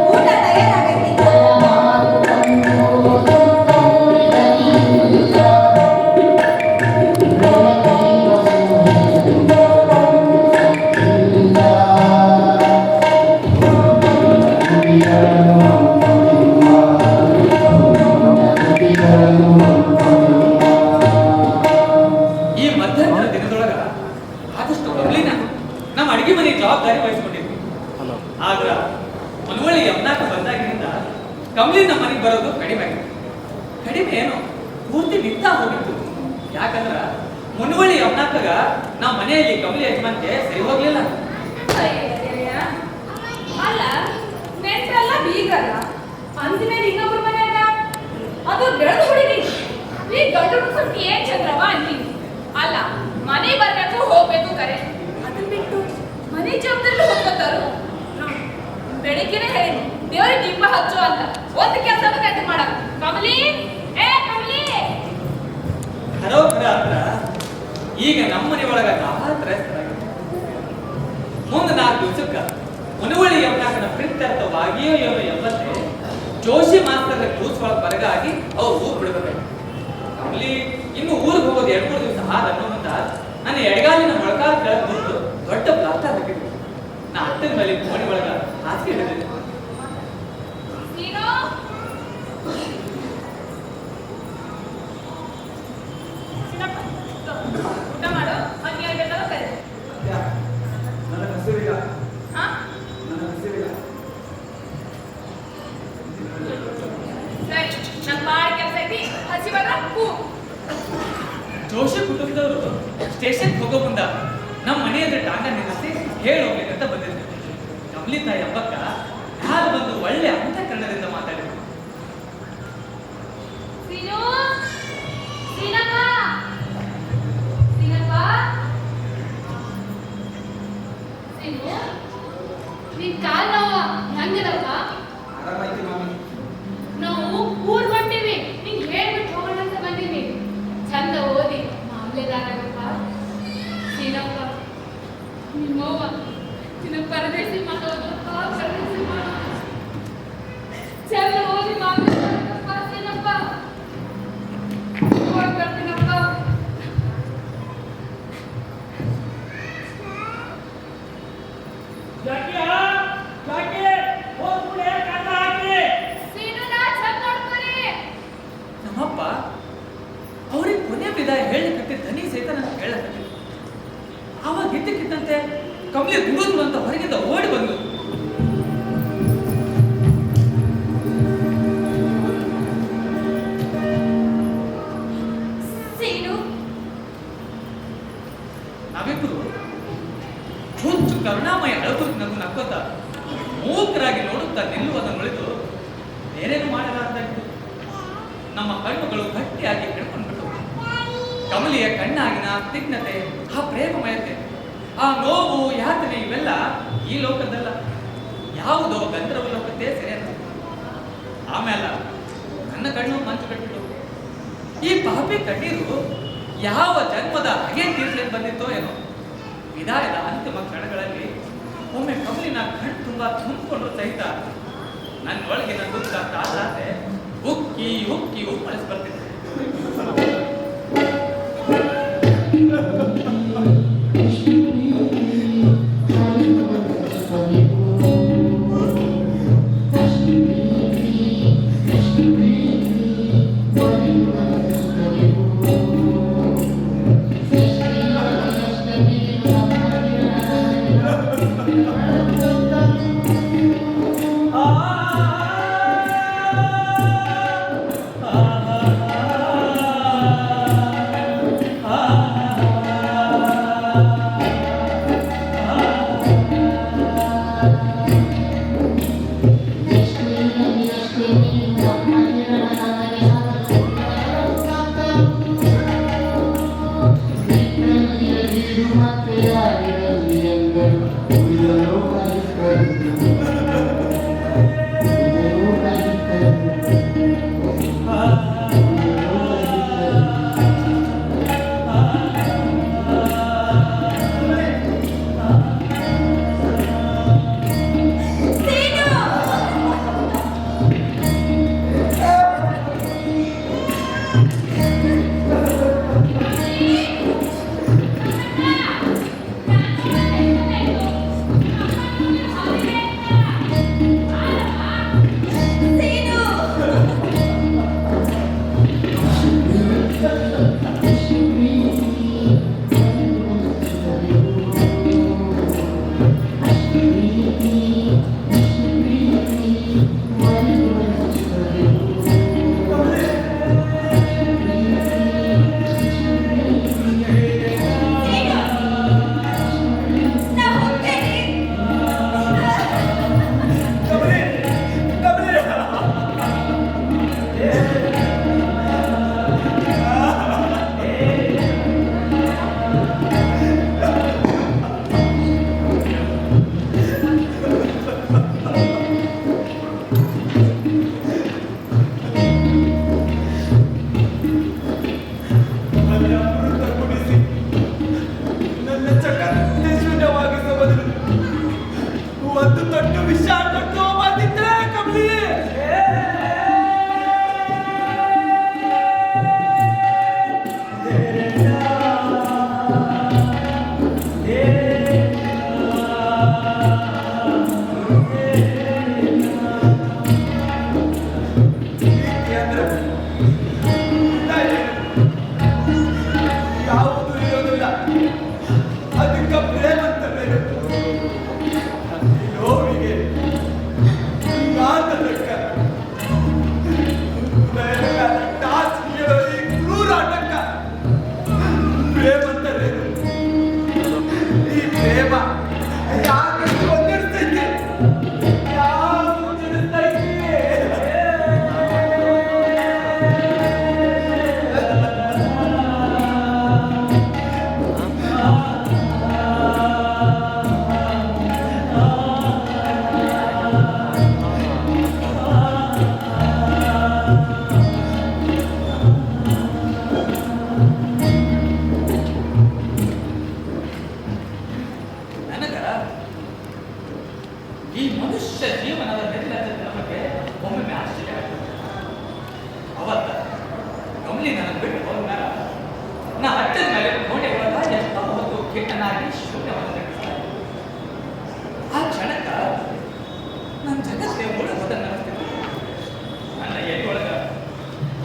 ಊಟ ತಯಾರಾಗೈತಿ. ಈ ಮಧ್ಯಾಹ್ನ ದಿನದೊಳಗ ಆದಷ್ಟು ಮೊದಲಿನ ನಮ್ಮ ಅಡಿಗೆ ಮನೆ ಜವಾಬ್ದಾರಿ ವಹಿಸ್ಕೊಂಡಿದ್ವಿ. ಆದ್ರ ಮನವಳ್ಳಿ ಯಮ್ನಾಕ ಬಂದಾಗಿನಿಂದ ಕಮಲಿ ನಮ್ಮ ಮನೆಗೆ ಬರೋದು ಕಡಿಮೆ ಏನು ಪೂರ್ತಿ ನಿಂತಾ ಹೋಗಿತ್ತು. ಯಾಕಂದ್ರ ಮನವಳ್ಳಿ ಯಮ್ನಾಕಗ ನಮ್ಮ ಮನೆಯಲ್ಲಿ ಕಮಲಿ ಯಜಮಾನ್ಗೆ ಸರಿ ಹೋಗ್ಲಿಲ್ಲ. ಅಯ್ಯಯ್ಯಯ್ಯ. ಅಲ್ಲ ನೆಂಟ್ರಲ್ಲ ಬೀಗಲ್ಲ ಅಂದ್ಮೇಲೆ ಇನ್ನೊಬ್ರು ಮನ್ಯಾಗ ಅದು ಬೆಳೆದು ಹುಡುಗಿ ಈ ಗಂಡು ಸ್ವಲ್ಪ ಏನ್ ಚಂದ್ರವ ಅಂತೀನಿ. ಅಲ್ಲ ಮನೆ ಬರ್ಬೇಕು ಹೋಗ್ಬೇಕು ಕರೆ ಅದನ್ನ ಬಿಟ್ಟು ಮನೆ ಜವಾಬ್ದಾರಿ ಹೊತ್ಕೋತಾರು. ಬೆಳಿಗ್ಗೆನೆ ಹೇಳಿ ದೇವ್ರಿಗೆ ದೀಪ ಹಚ್ಚು ಅಂತ ಒಂದು ಕೆಲಸ ಕಟ್ಟಿ ಮಾಡ. ಕಮಲಿ ಏ ಕಮಲಿ ಖರ ಅಂದ್ರ ಈಗ ನಮ್ಮ ಮನೆ ಒಳಗ ಮುಂದೆ 4 ದಿವಸಕ್ಕ ಮನವಳ್ಳಿ ಯಮ್ನಾಕನ ಪ್ರೀತ್ಯರ್ಥವಾಗಿಯೋ ಏನೋ ಎಂಬಂತೆ ಜೋಶಿ ಮಾಸ್ತರ್ ಕೂಸ್ ಒಳಗೆ ಬರಗಾಗಿ ಅವ್ರು ಊರ್ ಬಿಡ್ಬೇಕು. ಅಲ್ಲಿ ಇನ್ನು ಊರಿಗೆ ಹೋಗೋದು 2-3 ದಿವಸ ಅನ್ನೋ ಮುಂದ ನನ್ನ ಎಡಗಾಲಿನ ಮೊಳಕಾಲ ಕೆಳಗೆ ಬಂದು ದೊಡ್ಡ ಬ್ಲಾಸ್ಟರ್ ಹಾಕಿದ್ವಿ. ನಾ ಅತ್ತನ ಮೇಲೆ ಮನೆ ಒಳಗ ಹಾಸಿಗೆ ಹಿಡಿದಿದ್ದೆ. ನೀನು ಚಿನ್ನಪ್ಪ, ಊಟ ಮಾಡು ಹಂಗೆ ಹೇಳ್ಬೇಕಲ್ಲ ಕರೆ. ನನ್ನ ಹೆಸರಿಲ್ಲ, ಹಾ ನನ್ನ ಹೆಸರಿಲ್ಲ. ಸರಿ ನನ್ನ ಬಾಳ ಕೆಲಸ ಐತಿ ಹಸಿ ಬರ ಹೂ. ಜೋಶಿ ಕುಟುಂಬದವರು ಸ್ಟೇಷನ್ ಹೋಗೋ ಮುಂದ ನಮ್ಮ ಮನೆ ಎದುರು ಟಾಂಗ ನಿಲ್ಲಿಸಿ ಹೇಳಿ ಹೋಗ್ಬೇಕಂತ ಬಂದಿದ್ದೆ. ಕಮಲಿ ತಾಯಿ ಹಬ್ಬಕ್ಕ ಯಾರು ಬಂದು ಒಳ್ಳೆ ಅಂತಃಕರಣದಿಂದ ಮಾತಾಡಿದ್ರು. ಸೀನು ಸೀನಪ್ಪ ಸೀನಪ್ಪ ಸೀನು ನಿನ್ ಕಾಲ್ ನೋವ ಹೆಂಗಿದಪ್ಪ? ಆರಾಮಾಯ್ತು ಮಾಮಿ. ನಾವು ಊರ್ ಹೊಂಟಿವಿ ನಿಂಗೆ ಹೇಳ್ಬಿಟ್ಟು ಹೋಗೋಣ ಅಂತ ಬಂದೀವಿ. ಚಂದ ಓದಿ ಮಾಮಲೆದಾರಾಗಪ್ಪ. ಸೀನಪ್ಪ ನಿಮ್ಮವ್ವ ನಿನ್ನ ಪರದೇಶಿ ಮಾಡೋದಪ್ಪ, ಪರದೇಶಿ ಮಾಡೋ ಚಂದ ಓದಿ ಮಾಮಲೆದಾರಾಗಪ್ಪ. ಸೀನಪ್ಪ ಹೋಗಿ ಬರ್ತೀನಪ್ಪ. ಸೀನುನ ಚಂದ ನೋಡ್ಕೊರಿ. ನಮ್ಮಪ್ಪ ಅವ್ರಿಗೆ ಕೊನೆ ವಿದಾಯ ಹೇಳಲಿಕ್ಕೆ ದನಿ ಸಹಿತ ನನಗೆ ಹೇಳಕತ್ತಿದ್ರು. ಆವಾಗ ಇದ್ದಕ್ಕಿದ್ದಂತೆ ಕಮಲಿ ಗುಡುದ್ರು ಅಂತ ಹೊರಗಿಂದ ಓಡಿ ಬಂದು ಸೀನು ನಾವಿಬ್ಬರು ಹುಚ್ಚು ಕರುಣಾಮಯ ಅಳಕು ನಗು ನಕ್ಕೋತ ಮೂಕರಾಗಿ ನೋಡುತ್ತಾ ನಿಲ್ಲುವುದನ್ನು ಉಳಿದು ಬೇರೇನು ಮಾಡಲಾರ್ದಾಗಿತ್ತು. ನಮ್ಮ ಕಣ್ಣುಗಳು ಗಟ್ಟಿಯಾಗಿ ಹಿಡ್ಕೊಂಡ್ಬಿಟ್ಟು ಕಮಲಿಯ ಕಣ್ಣಾಗಿನ ಸ್ನಿಗ್ಧತೆ, ಆ ಪ್ರೇಮಮಯತೆ, ಆ ನೋವು, ಯಾತನೆ ಇವೆಲ್ಲ ಈ ಲೋಕದಲ್ಲ, ಯಾವುದೋ ಗಂಧರ್ವ ಲೋಕದ್ದೇ ಸರಿ ಅಂತ. ಆಮೇಲೆ ನನ್ನ ಕಣ್ಣು ಮಂಚು ಕಟ್ಟಿಟ್ಟು ಈ ಪಾಪಿ ಕಣ್ಣೀರು ಯಾವ ಜನ್ಮದ ಹಾಗೆ ತೀರ್ಸಲಿಕ್ಕೆ ಬಂದಿತ್ತೋ ಏನೋ. ವಿದಾಯದ ಅಂತಿಮ ಕ್ಷಣಗಳಲ್ಲಿ ಒಮ್ಮೆ ಕಮಲಿನ ಕಣ್ಣು ತುಂಬಾ ತುಂಬಿಕೊಂಡು ಸಹಿತ ನನ್ನೊಳಗಿನ ದುಃಖ ತಾಳಾತೆ ಉಕ್ಕಿ ಉಕ್ಕಿ ಉಮ್ಮಳಿಸಿ ಬರ್ತಿದ್ದೆ.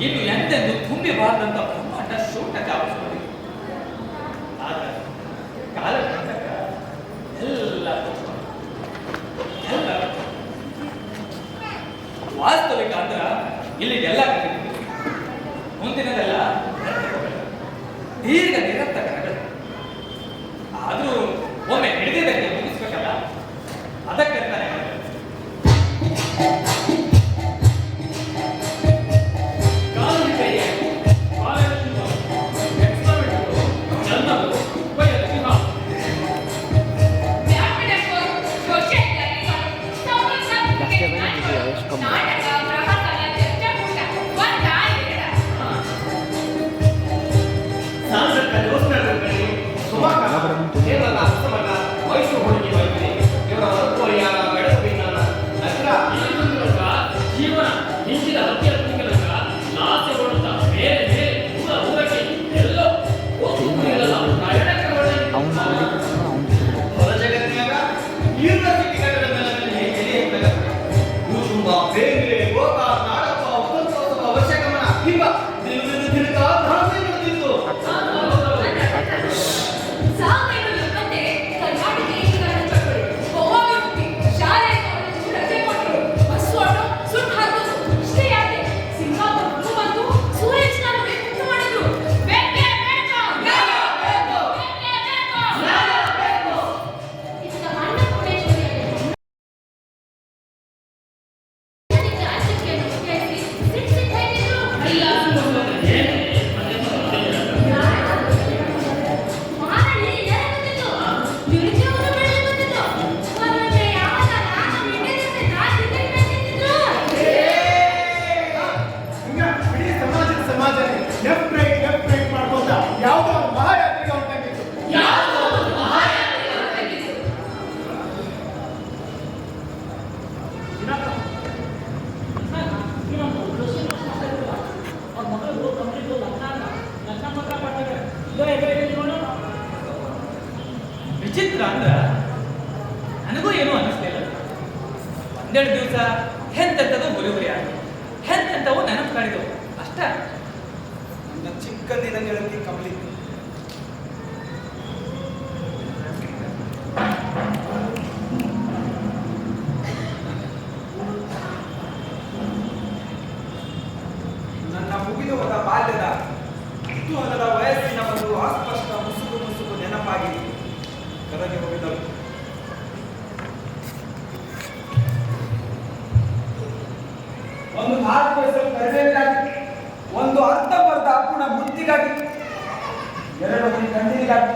ಇನ್ನು ಎಂತೆಂದು ತುಂಬಿಬಾರದಂತ ಬ್ರಹ್ಮಾಂಡ ಶೂಟಕ ಆವರಿಸಿಕೊಂಡಿದೆ. ಆಗ ಕಾಲ ಬಂದಾಗ ಎಲ್ಲ ವಾಸ್ತವಿಕ ಅಂದ್ರ ಇಲ್ಲಿಗೆಲ್ಲ ಮುಂದಿನದೆಲ್ಲ ದೀರ್ಘ ನಿರರ್ಥಕಗಳು. ಆದ್ರೂ ಒಮ್ಮೆ ಹಿಡಿದಿದ್ದಕ್ಕೆ ಮುಗಿಸ್ಬೇಕಲ್ಲ, ಅದಕ್ಕಂತಾನೆ ಕಾಲುಕೈಯ ಕಾಲೇಜು ಅಂದ್ರ ನನಗೂ ಏನೂ ಅನ್ನಿಸ್ಲಿಲ್ಲ. ಒಂದೆರಡು ದಿವಸ ಹೆಂತೆಂಥದ್ದು ಗುರಿ ಆಗಿ ಹೆಂತೆಂಥವು ನೆನಪು ಕಾಡಿದವು ಅಷ್ಟ. ನನ್ನ ಚಿಕ್ಕಂದಿನ ಗೆಳತಿ ಕಮಲಿ. ನನ್ನ ಮುಗಿದು ಹೋದ ಬಾಲ್ಯದ ಕುತೂಹಲದ ವಯಸ್ಸಿನ ಒಂದು ಅಸ್ಪಷ್ಟ ಮುಸುಕು ಮುಸುಕು ನೆನಪಾಗಿ ಕರಗಿ ಹೋಗಿದ್ದಳು. ಒಂದು 4 ವಯಸ್ಸು ಕರಿಬೇವಿಗಾಗಿ, ಒಂದು ಅರ್ಧಂಬರ್ಧ ಅಪ್ಪುಣ ಬುದ್ಧಿಗಾಗಿ, 2 ಮಂದಿ ಕಣ್ಣೀರಿಗಾಗಿ,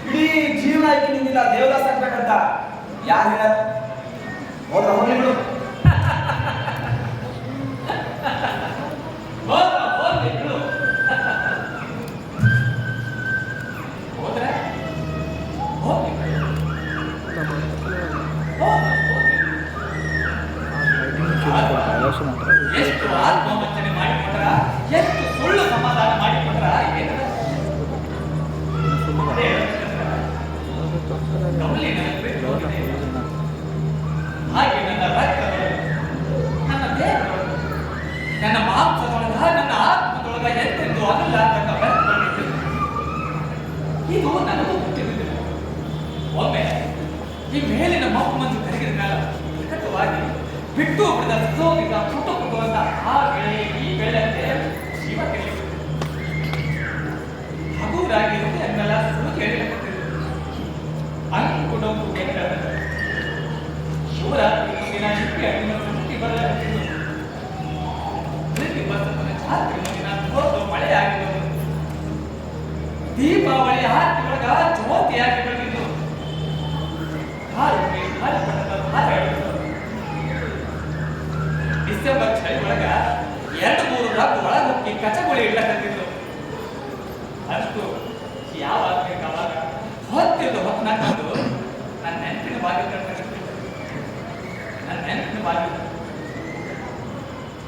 ಇಡೀ ಜೀವನ ನಿಂದಿಲ್ಲ ದೇವದಾಸ ಆಗ್ಬೇಕಂತ ಯಾರು ಹೇಳ ಹೋದ್ರ ಹೋಗ್ಲಿ ಬಿಡು. ಎಷ್ಟು ಆತ್ಮವಂಚನೆ ಮಾಡಿಕೊಂಡ್ರ, ಎಷ್ಟು ಸುಳ್ಳು ಸಮಾಧಾನ ಮಾಡಿಕೊಂಡ್ರ ಏನದ ಕಮಲಿ ನನಗೆ ಬಿಟ್ಟು ಹೋಗಿದೆ. ಹಾಗೆ ನನ್ನ ರಕ್ತದೊಳಗೆ, ನನ್ನ ದೇಹದೊಳಗೆ, ನನ್ನ ಮಾಂಸದೊಳಗ, ನನ್ನ ಆತ್ಮದೊಳಗ ಎಂತೆಂದು ಅಲ್ಲ ತಕ್ಕ ಬೆರೆತುಕೊಂಡಿದ್ದು. ಇದು ನನಗೂ ಗೊತ್ತಿರುವುದಿಲ್ಲ. ಒಮ್ಮೆ ಈ ಮೇಲಿನ ಮಪ್ಪು ಮಂಜು ಕರಗಿದ ಕಾಲ ನಿಕಟವಾಗಿ ಬಿಟ್ಟು ಬಿಡದ ಸೋಗಿದ ಪುಟ್ಟು ಪುಟ್ಟುವಂತ ಆ ಬೆಳೆ ಈ ಬೆಳೆಯಂತೆ ಜೀವ ಕೆಳಗೆ ಹಗುರಾಗಿರುತ್ತೆ ಅನ್ನೆಲ್ಲ ಸುಳ್ಳು ಕೇಳಿಕೊಟ್ಟಿದ್ರು. ಅಂಕುಡೊಂಕು ಕೆಟ್ಟ ಶಿವರಾತ್ರಿ ಮುಂದಿನ ಶಿಪ್ಪಿ ಹಣ್ಣಿನ ಸುಟ್ಟಿ ಬರಲಿದ್ದು, ಪ್ರೀತಿ ಬರ್ತನ ಜಾತ್ರೆ ಮುಂದಿನ ಹೋದು ಮಳೆ ಆಗಿದ್ದು, ದೀಪಾವಳಿ ಆರತಿ ಒಳಗ ಜ್ಯೋತಿಯಾಗಿ ಬೆಳೆದಿದ್ದು, ಡಿಸೆಂಬರ್ ಚಳಿ ಒಳಗ 2-3 ರಾತ್ರಿ ಒಳಗ ಹೋಗಿ ಕಚಗುಳಿ ಇಡ್ಲಕತ್ತಿದ್ರು. ಅಷ್ಟು ಯಾವ ಅವಾಗ ಹೊತ್ತಿದ್ದು ಹೊತ್ತು ನಾಕೊಂಡು ನನ್ನ ನೆನಪಿನ ಬಾಗಿಲು ಕಟ್ಟ, ನನ್ನ ನೆನಪಿನ ಬಾಗಿಲು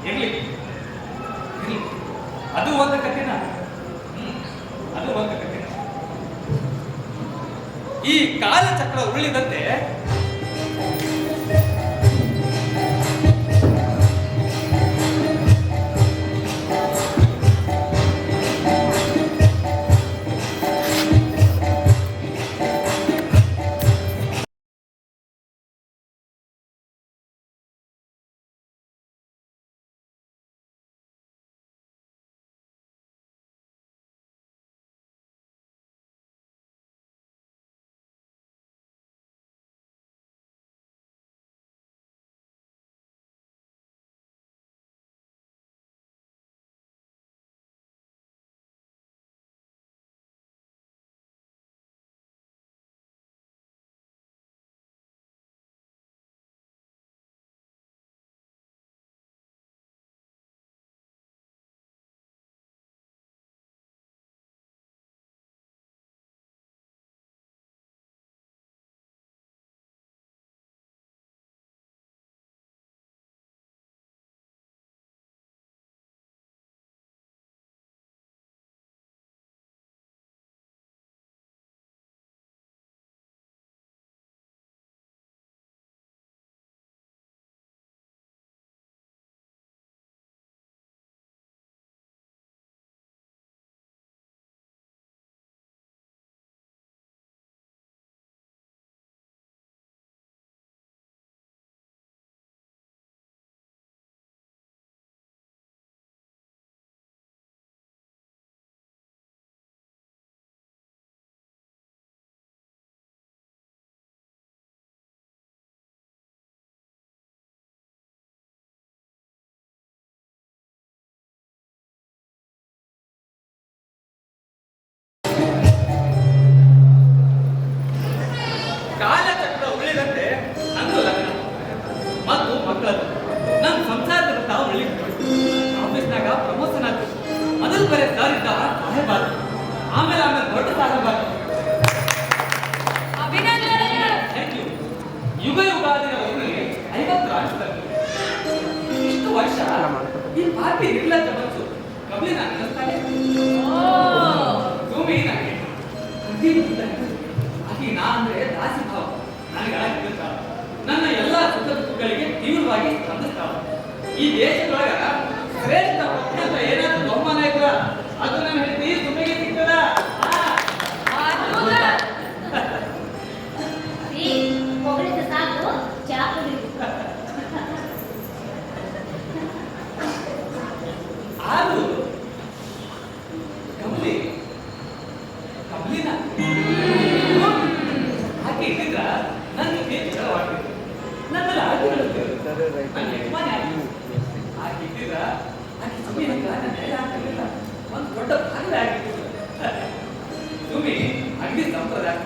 ಇರ್ಲಿ ಇರ್ಲಿ, ಅದು ಒಂದು ಕಠಿಣ. ಅದು ಒಂದು ಕಠಿಣ. ಈ ಕಾಲಚಕ್ರ ಉರುಳಿದಂತೆ ಕಾಲಚಕ್ರ ಉಳಿದಂತೆ ನಂದು ಲಗ್ನ ಮತ್ತು ಮಕ್ಕಳದು. ನನ್ನ ಸಂಸಾರದ ತಾವು ಉಳಿತು. ಆಫೀಸ್ನಾಗ ಪ್ರಮೋಷನ್ ಆಯ್ತು. ಮೊದಲು ಬರೀ ಸರ್ ಇದ್ದ ಸಾಹೇಬಾದ, ಆಮೇಲೆ ದೊಡ್ಡ ಸಾಹೇಬಾದ. Thank you. ಯುಗ ಯುಗಾದಿನ ಊರಿಗೆ 50 ರಾಷ್ಟ್ರದಲ್ಲಿ ಇಷ್ಟು ವರ್ಷ ಈ ಪಾಪಿ ನಿರ್ಲಜ್ಜ ಮನಸ್ಸು ಕಮಲಿ ನಾನು ಅನ್ನಿಸ್ತಾನೆ. ಭೂಮಿ ನನಗೆ ಆಕಿ ನಾ ಅಂದ್ರೆ ದಾಸಿ ಈ ದೇಶದೊಳಗ ಶ್ರೇಷ್ಠ ಪತ್ನಿ ಅಂತ ಏನಾದ್ರು ಬಹುಮಾನ ಇದ್ರ ಅದು ನನ್ನ ಹೆಂಡತಿ ಸುಮ್ಮಿಗೆ ಸಿಗ್ತದ. ಹೊಗಳಿದ ಸಾಕು ಚಾ ಕುಡಿ. ಆದ್ರೂ ಕಮಲಿ ಕಮಲಿನ ಹಾಗೆ ಇಟ್ಟಿದ್ರ ನನ್ನ ಜಗಳವಾಡ್ತಿದ್ರು, ನನ್ನಲ್ಲಿ ಆಟಗಳು ನನ್ನ ಯಜಮಾನಿ ಆಗಿದ್ರು. ಹಾಗೆ ಇಟ್ಟಿದ್ರ ಹಾಗೆ ಸುಮ್ಮಿ ನನ್ನ ನೆಲೆ ಆಗ್ತಿರ್ಲಿಲ್ಲ, ಒಂದು ದೊಡ್ಡ ಭಾಗವೇ ಆಗಿತ್ತು. ಸುಮ್ಮಿ ಅಗ್ನಿ ಸಂಪ್ರದಾಯ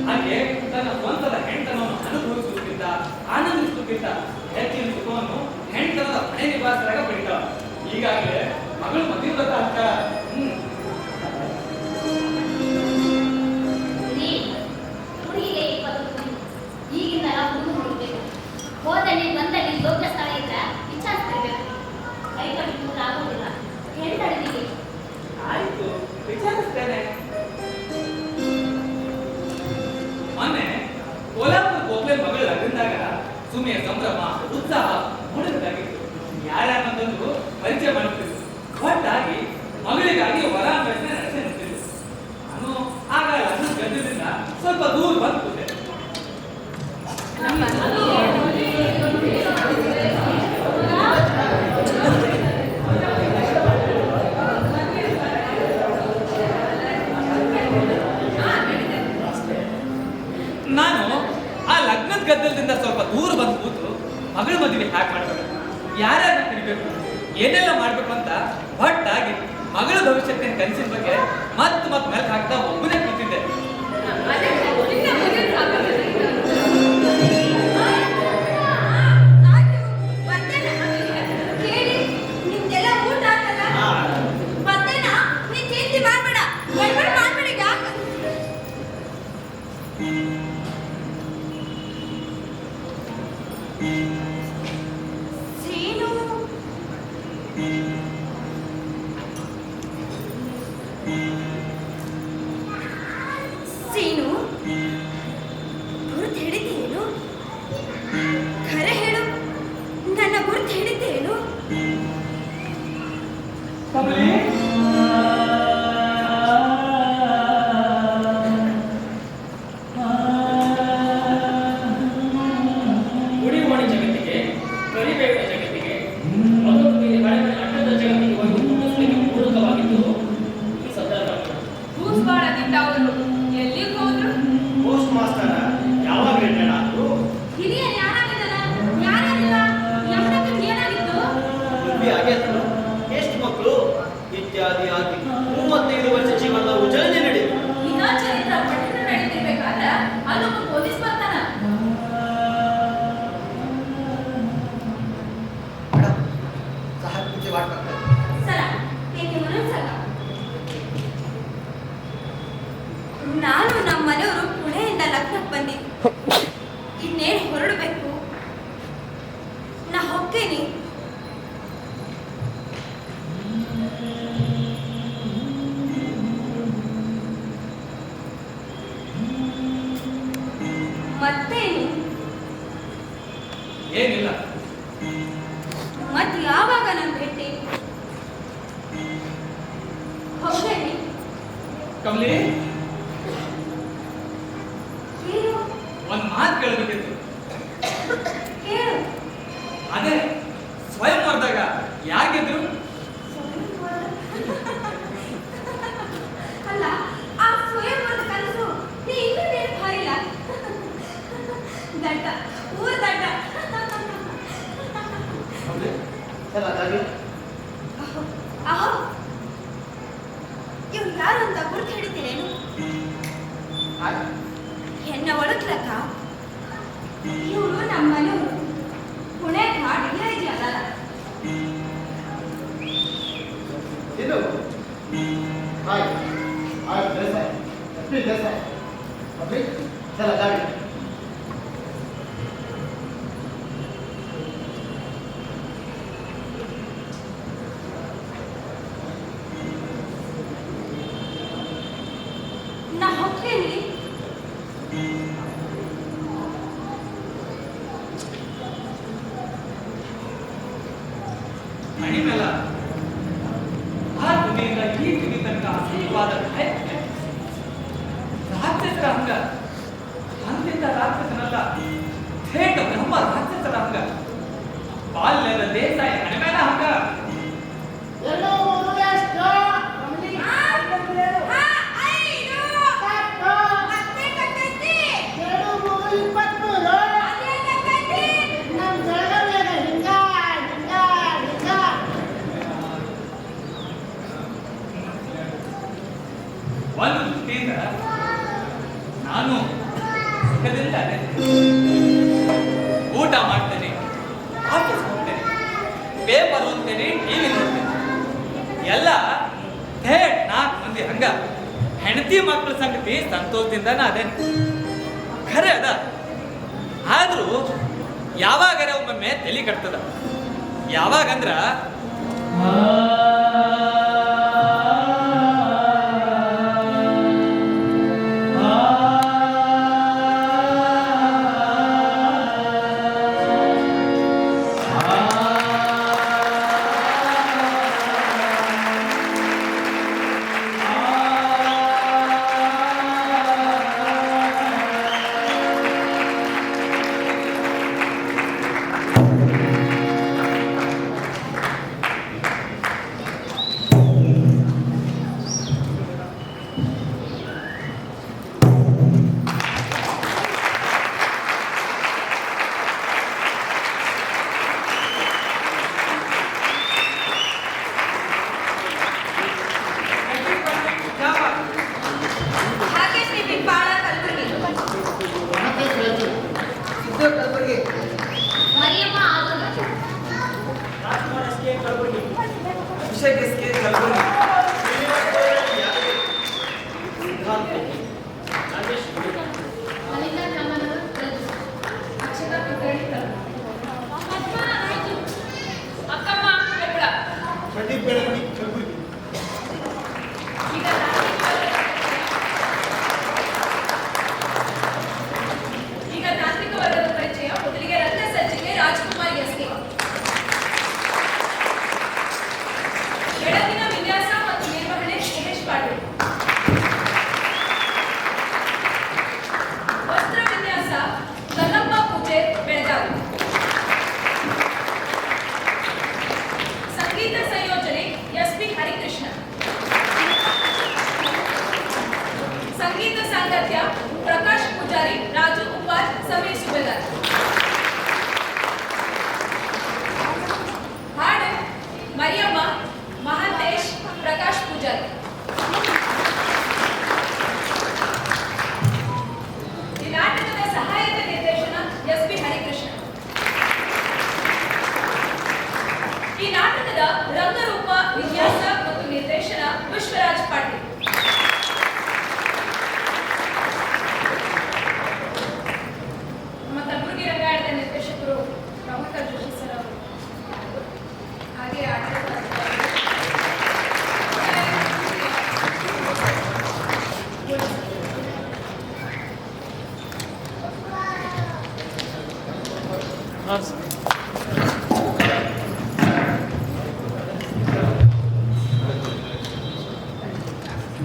ಹಾಗೆ ತನ್ನ ಸ್ವಂತದ ಹೆಂಡತನವನ್ನು ಅನುಭವಿಸುವುದಕ್ಕಿಂತ ಆನಂದಿಸುವುದಕ್ಕಿಂತ ಹೆಚ್ಚಿನ ಸುಖವನ್ನು ಹೆಂಡತನದ ಮನೆ ನಿವಾಸದಾಗ ಪಡಿತಾವ. ಈಗಾಗಲೇ ಮಗಳು ಮದುವೆ ಬರ್ತಾ ಆಗ್ತಾಳ. ಹುಡುಗಿಗೆ 20 ಈಗಿಂದ ಹುಡುಗ ಹುಡುಗಬೇಕು. ಹೋದಲ್ಲಿ ಬಂದಲ್ಲಿ ಯೋಗ್ಯ ಸ್ಥಳ ಇದ್ರ ವಿಚಾರಿಸ್ತಿರ್ಬೇಕು. ಕೈ ಕಟ್ಟಿದ್ದು ಆಗೋದಿಲ್ಲ. ಹೆಣ್ಣಡಿಗೆ ಆಯ್ತು, ವಿಚಾರಿಸ್ತೇನೆ. ಮೊನ್ನೆ ಕೋಲಾಪುರ ಗೋಪ್ಲೆ ಮಗಳು ಲಗ್ನದಾಗ ಸುಮ್ಮೆಯ ಸಂಭ್ರಮ ಉತ್ಸಾಹ ನೋಡಬೇಕಾಗಿತ್ತು. ಯಾರ್ಯಾರನ್ನೊಂದು ಪರಿಚಯ ಮಾಡುತ್ತಿದ್ರು. ಒಟ್ಟಾಗಿ ಮಗಳಿಗಾಗಿ ವರ ಪ್ರಶ್ನೆ ನಡೆಸಿ ನಿಂತಿದ್ರು. ನಾನು ಆಗ ಲಗ್ನ ಗದ್ದದಿಂದ ಸ್ವಲ್ಪ ದೂರ ಬಂದು ಕೂತೆ. ನಾನು ಆ ಲಗ್ನದ ಗದ್ದಲದಿಂದ ಸ್ವಲ್ಪ ದೂರ ಬಂದು ಕೂತು ಮಗಳ ಮದುವೆ ಹ್ಯಾಕ್ ಮಾಡ್ಬೇಕು, ಯಾರ್ಯಾರು ಕರಿಬೇಕು, ಏನೆಲ್ಲ ಮಾಡ್ಬೇಕು ಅಂತ ಒಟ್ಟಾಗಿ ಮಗಳ ಭವಿಷ್ಯತ್ತಿನ ಕನಸಿನ ಬಗ್ಗೆ ಮತ್ ಮೆಲ್ಕ್ ಹಾಕ್ತಾ ಒಬ್ಬನೇ ಕೂತಿದ್ದೆ. ಸೀನು, ಗುರುತು ಹಿಡಿದೇನು? ಖರೆ ಹೇಳು, ನನ್ನ ಗುರುತು ಹಿಡಿದೇನು? ಉಳಿವಾಣಿ ಜಗತ್ತಿಗೆ, ಕಲಿಬೇಕದ ಜಗತ್ತಿಗೆ, ಮಗನಿಗೆ ಕಡಿಮೆ ಅಡ್ಡದ ಜಗತ್ತಿಗೆ ಒಂದು ಮುನ್ನುಗ್ಗಲಿಕ್ಕೆ ಪೂರಕವಾಗಿದ್ದು ಈ ಸಂದರ್ಭ. ಕೂಸ್ಬಾಳದಿಂದ ಅವರು ಎಲ್ಲಿಗೆ ಹೋದ್ರು? ಪೋಸ್ಟ್ ಮಾಸ್ಟರ್ ಯಾವಾಗ ರಿಟೈರ್ಡ್ ಆದ್ರು? ಹಿರಿಯ ಯಾರಾಗಿದ್ದಾರ? ಯಾರಿಲ್ಲ? ಯಮನಕ್ಕಂಗೆ ಏನಾಗಿತ್ತು? ಮದುವೆ ಆಗೈತು, ಎಷ್ಟು ಮಕ್ಕಳು ಇತ್ಯಾದಿ ಆಗಿ 35 ವರ್ಷ ಜೀವನದ ಉಜಳನೆ ನಡೆಯಿತು. ಇನ್ನ ಚರಿತ್ರ ಪಠಣ ನಡೀತಿರ್ಬೇಕಾದ್ರ ಅಲ್ಲೊಬ್ಬ ಪೊಲೀಸ್ ಬರ್ತಾನ. ಮೇಡಮ್ ಸಹಾಯ ಪೂಜೆ ಮಾಡ್ತಾರೆ. ಸರ, ಏಕೆ ಮನಸ್ಸಾಗ? ನಾನು ನಮ್ಮ ಮನೆಯವರು ಪುಣೆಯಿಂದ ಲಗ್ನಕ್ಕೆ ಬಂದಿದ್ದು. ಇನ್ನೇನು ಹೊರಡಬೇಕು. ನಾ ಹೊಕ್ಕೇನಿ. ಮತ್ತೇನು? ಏನಿಲ್ಲ. ಮತ್ ಯಾವಾಗ ನನ್ನ ಭೇಟಿ? ಹೋಗ್ತೇನೆ. ಕಮಲಿ, ಏನು? ಒಂದ್ ಮಾತು ಕೇಳಬೇಕಿತ್ತು. ಹೇಳು. ಅದೇ ಸ್ವಯಂವರದಾಗ ಯಾಕಿದ್ರು? ಅಲ್ಲ, ಆ ಸ್ವಯಂವರದ ಕನಸು ನೀ ಇನ್ನೂ ನೆನಪು ಹಾರಿಲ್ಲ. ದಡ್ಡ, ಊರ ದಡ್ಡ. ಎಲ್ಲ ಅದಾಗಿ ಅಹೋ, ಇವ್ರು ಯಾರು ಅಂತ ಗುರುತು ಹಿಡಿತೀರೇನು? ಎನ್ನ ಒಳಗ್ಲಕ್ಕ ಇವರು ನಮ್ಮ ಮನೆಯವರು. ಪುಣೆ ಘಾಟಿಗೆ ಇದೆಯಲ್ಲ. ಇದು ಹಾಯ್ ಹಾಯ್ ದೇಸಾಯಿ ಎಪ್ಪಿ ದೇಸಾಯಿ ಅಬ್ಬಿ ಚಲ ಗಾಡಿ ನಾ ಹೋಗ್ತೇನೆ. ಮಣಿಮೇಲ ಆ ತುದಿಯಿಂದ ಈ ತುದಿ ತನಕ ಅಸಹ್ಯವಾದ ರಾಕ್ಷಸರ ಹಂಗ ಅಂತಿದ್ದ ರಾಕ್ಷಸನಲ್ಲ, ಥೇಟ ಬ್ರಹ್ಮ ರಾಕ್ಷಸರ ಹಂಗ, ಬಾಲ್ಯದ ದೇಸಾಯ ಹಣಮೇಲ ಹಂಗ. ಒಂದು ದೃಷ್ಟಿಯಿಂದ ನಾನು ಸುಖದಿಂದ ಊಟ ಮಾಡ್ತೇನೆ, ಆಫೀಸ್ ಹೋಗ್ತೇನೆ, ಪೇಪರ್ ಓದ್ತೇನೆ, ಟಿವಿ ನೋಡ್ತೇನೆ, ಎಲ್ಲ ಥೇಟ್ 4 ಮಂದಿ ಹಂಗ ಹೆಂಡತಿ ಮಕ್ಕಳ ಸಂಗತಿ ಸಂತೋಷದಿಂದ ಅದೇನೆ ಖರೆ ಅದ. ಆದ್ರೂ ಯಾವಾಗರ ಒಮ್ಮೊಮ್ಮೆ ತಲೆ ಕಟ್ತದ. ಯಾವಾಗಂದ್ರ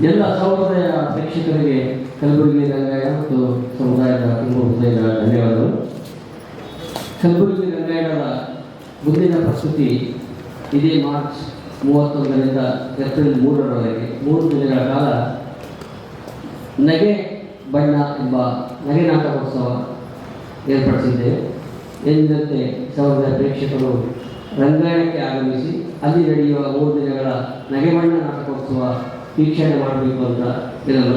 ಎಲ್ಲ ಸಮುದಾಯ ಪ್ರೇಕ್ಷಕರಿಗೆ ಕಲಬುರಗಿ ರಂಗಾಯಣ ಮತ್ತು ಸಮುದಾಯದ ತುಂಬ ಹೃದಯದ ಧನ್ಯವಾದಗಳು. ಕಲಬುರಗಿ ರಂಗಾಯಣದ ಮುಂದಿನ ಪ್ರಸ್ತುತಿ ಇದೇ ಮಾರ್ಚ್ 31ರಿಂದ ಏಪ್ರಿಲ್ 3ರವರೆಗೆ 3 ದಿನಗಳ ಕಾಲ ನಗೆ ಬಣ್ಣ ಎಂಬ ನಗೆ ನಾಟಕೋತ್ಸವ ಏರ್ಪಡಿಸಿದ್ದೇವೆ. ಎಂದಂತೆ ಸಮುದಾಯ ಪ್ರೇಕ್ಷಕರು ರಂಗಾಯಣಕ್ಕೆ ಆಗಮಿಸಿ ಅಲ್ಲಿ ನಡೆಯುವ 3 ದಿನಗಳ ನಗೆ ಬಣ್ಣ ನಾಟಕೋತ್ಸವ ವೀಕ್ಷಣೆ ಮಾಡಬೇಕು ಅಂತ ಇದನ್ನು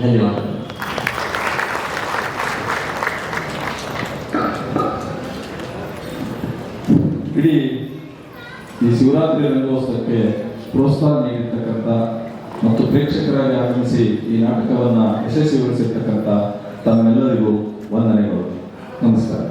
ಧನ್ಯವಾದಗಳು. ಇಡೀ ಈ ಶಿವರಾತ್ರಿ ರಂಗೋತ್ಸವಕ್ಕೆ ಪ್ರೋತ್ಸಾಹ ನೀಡಿರ್ತಕ್ಕಂಥ ಮತ್ತು ಪ್ರೇಕ್ಷಕರಾಗಿ ಆಗಮಿಸಿ ಈ ನಾಟಕವನ್ನು ಯಶಸ್ವಿಗೊಳಿಸಿರ್ತಕ್ಕಂಥ ತಮ್ಮೆಲ್ಲರಿಗೂ ವಂದನೆಗಳು. ನಮಸ್ಕಾರ.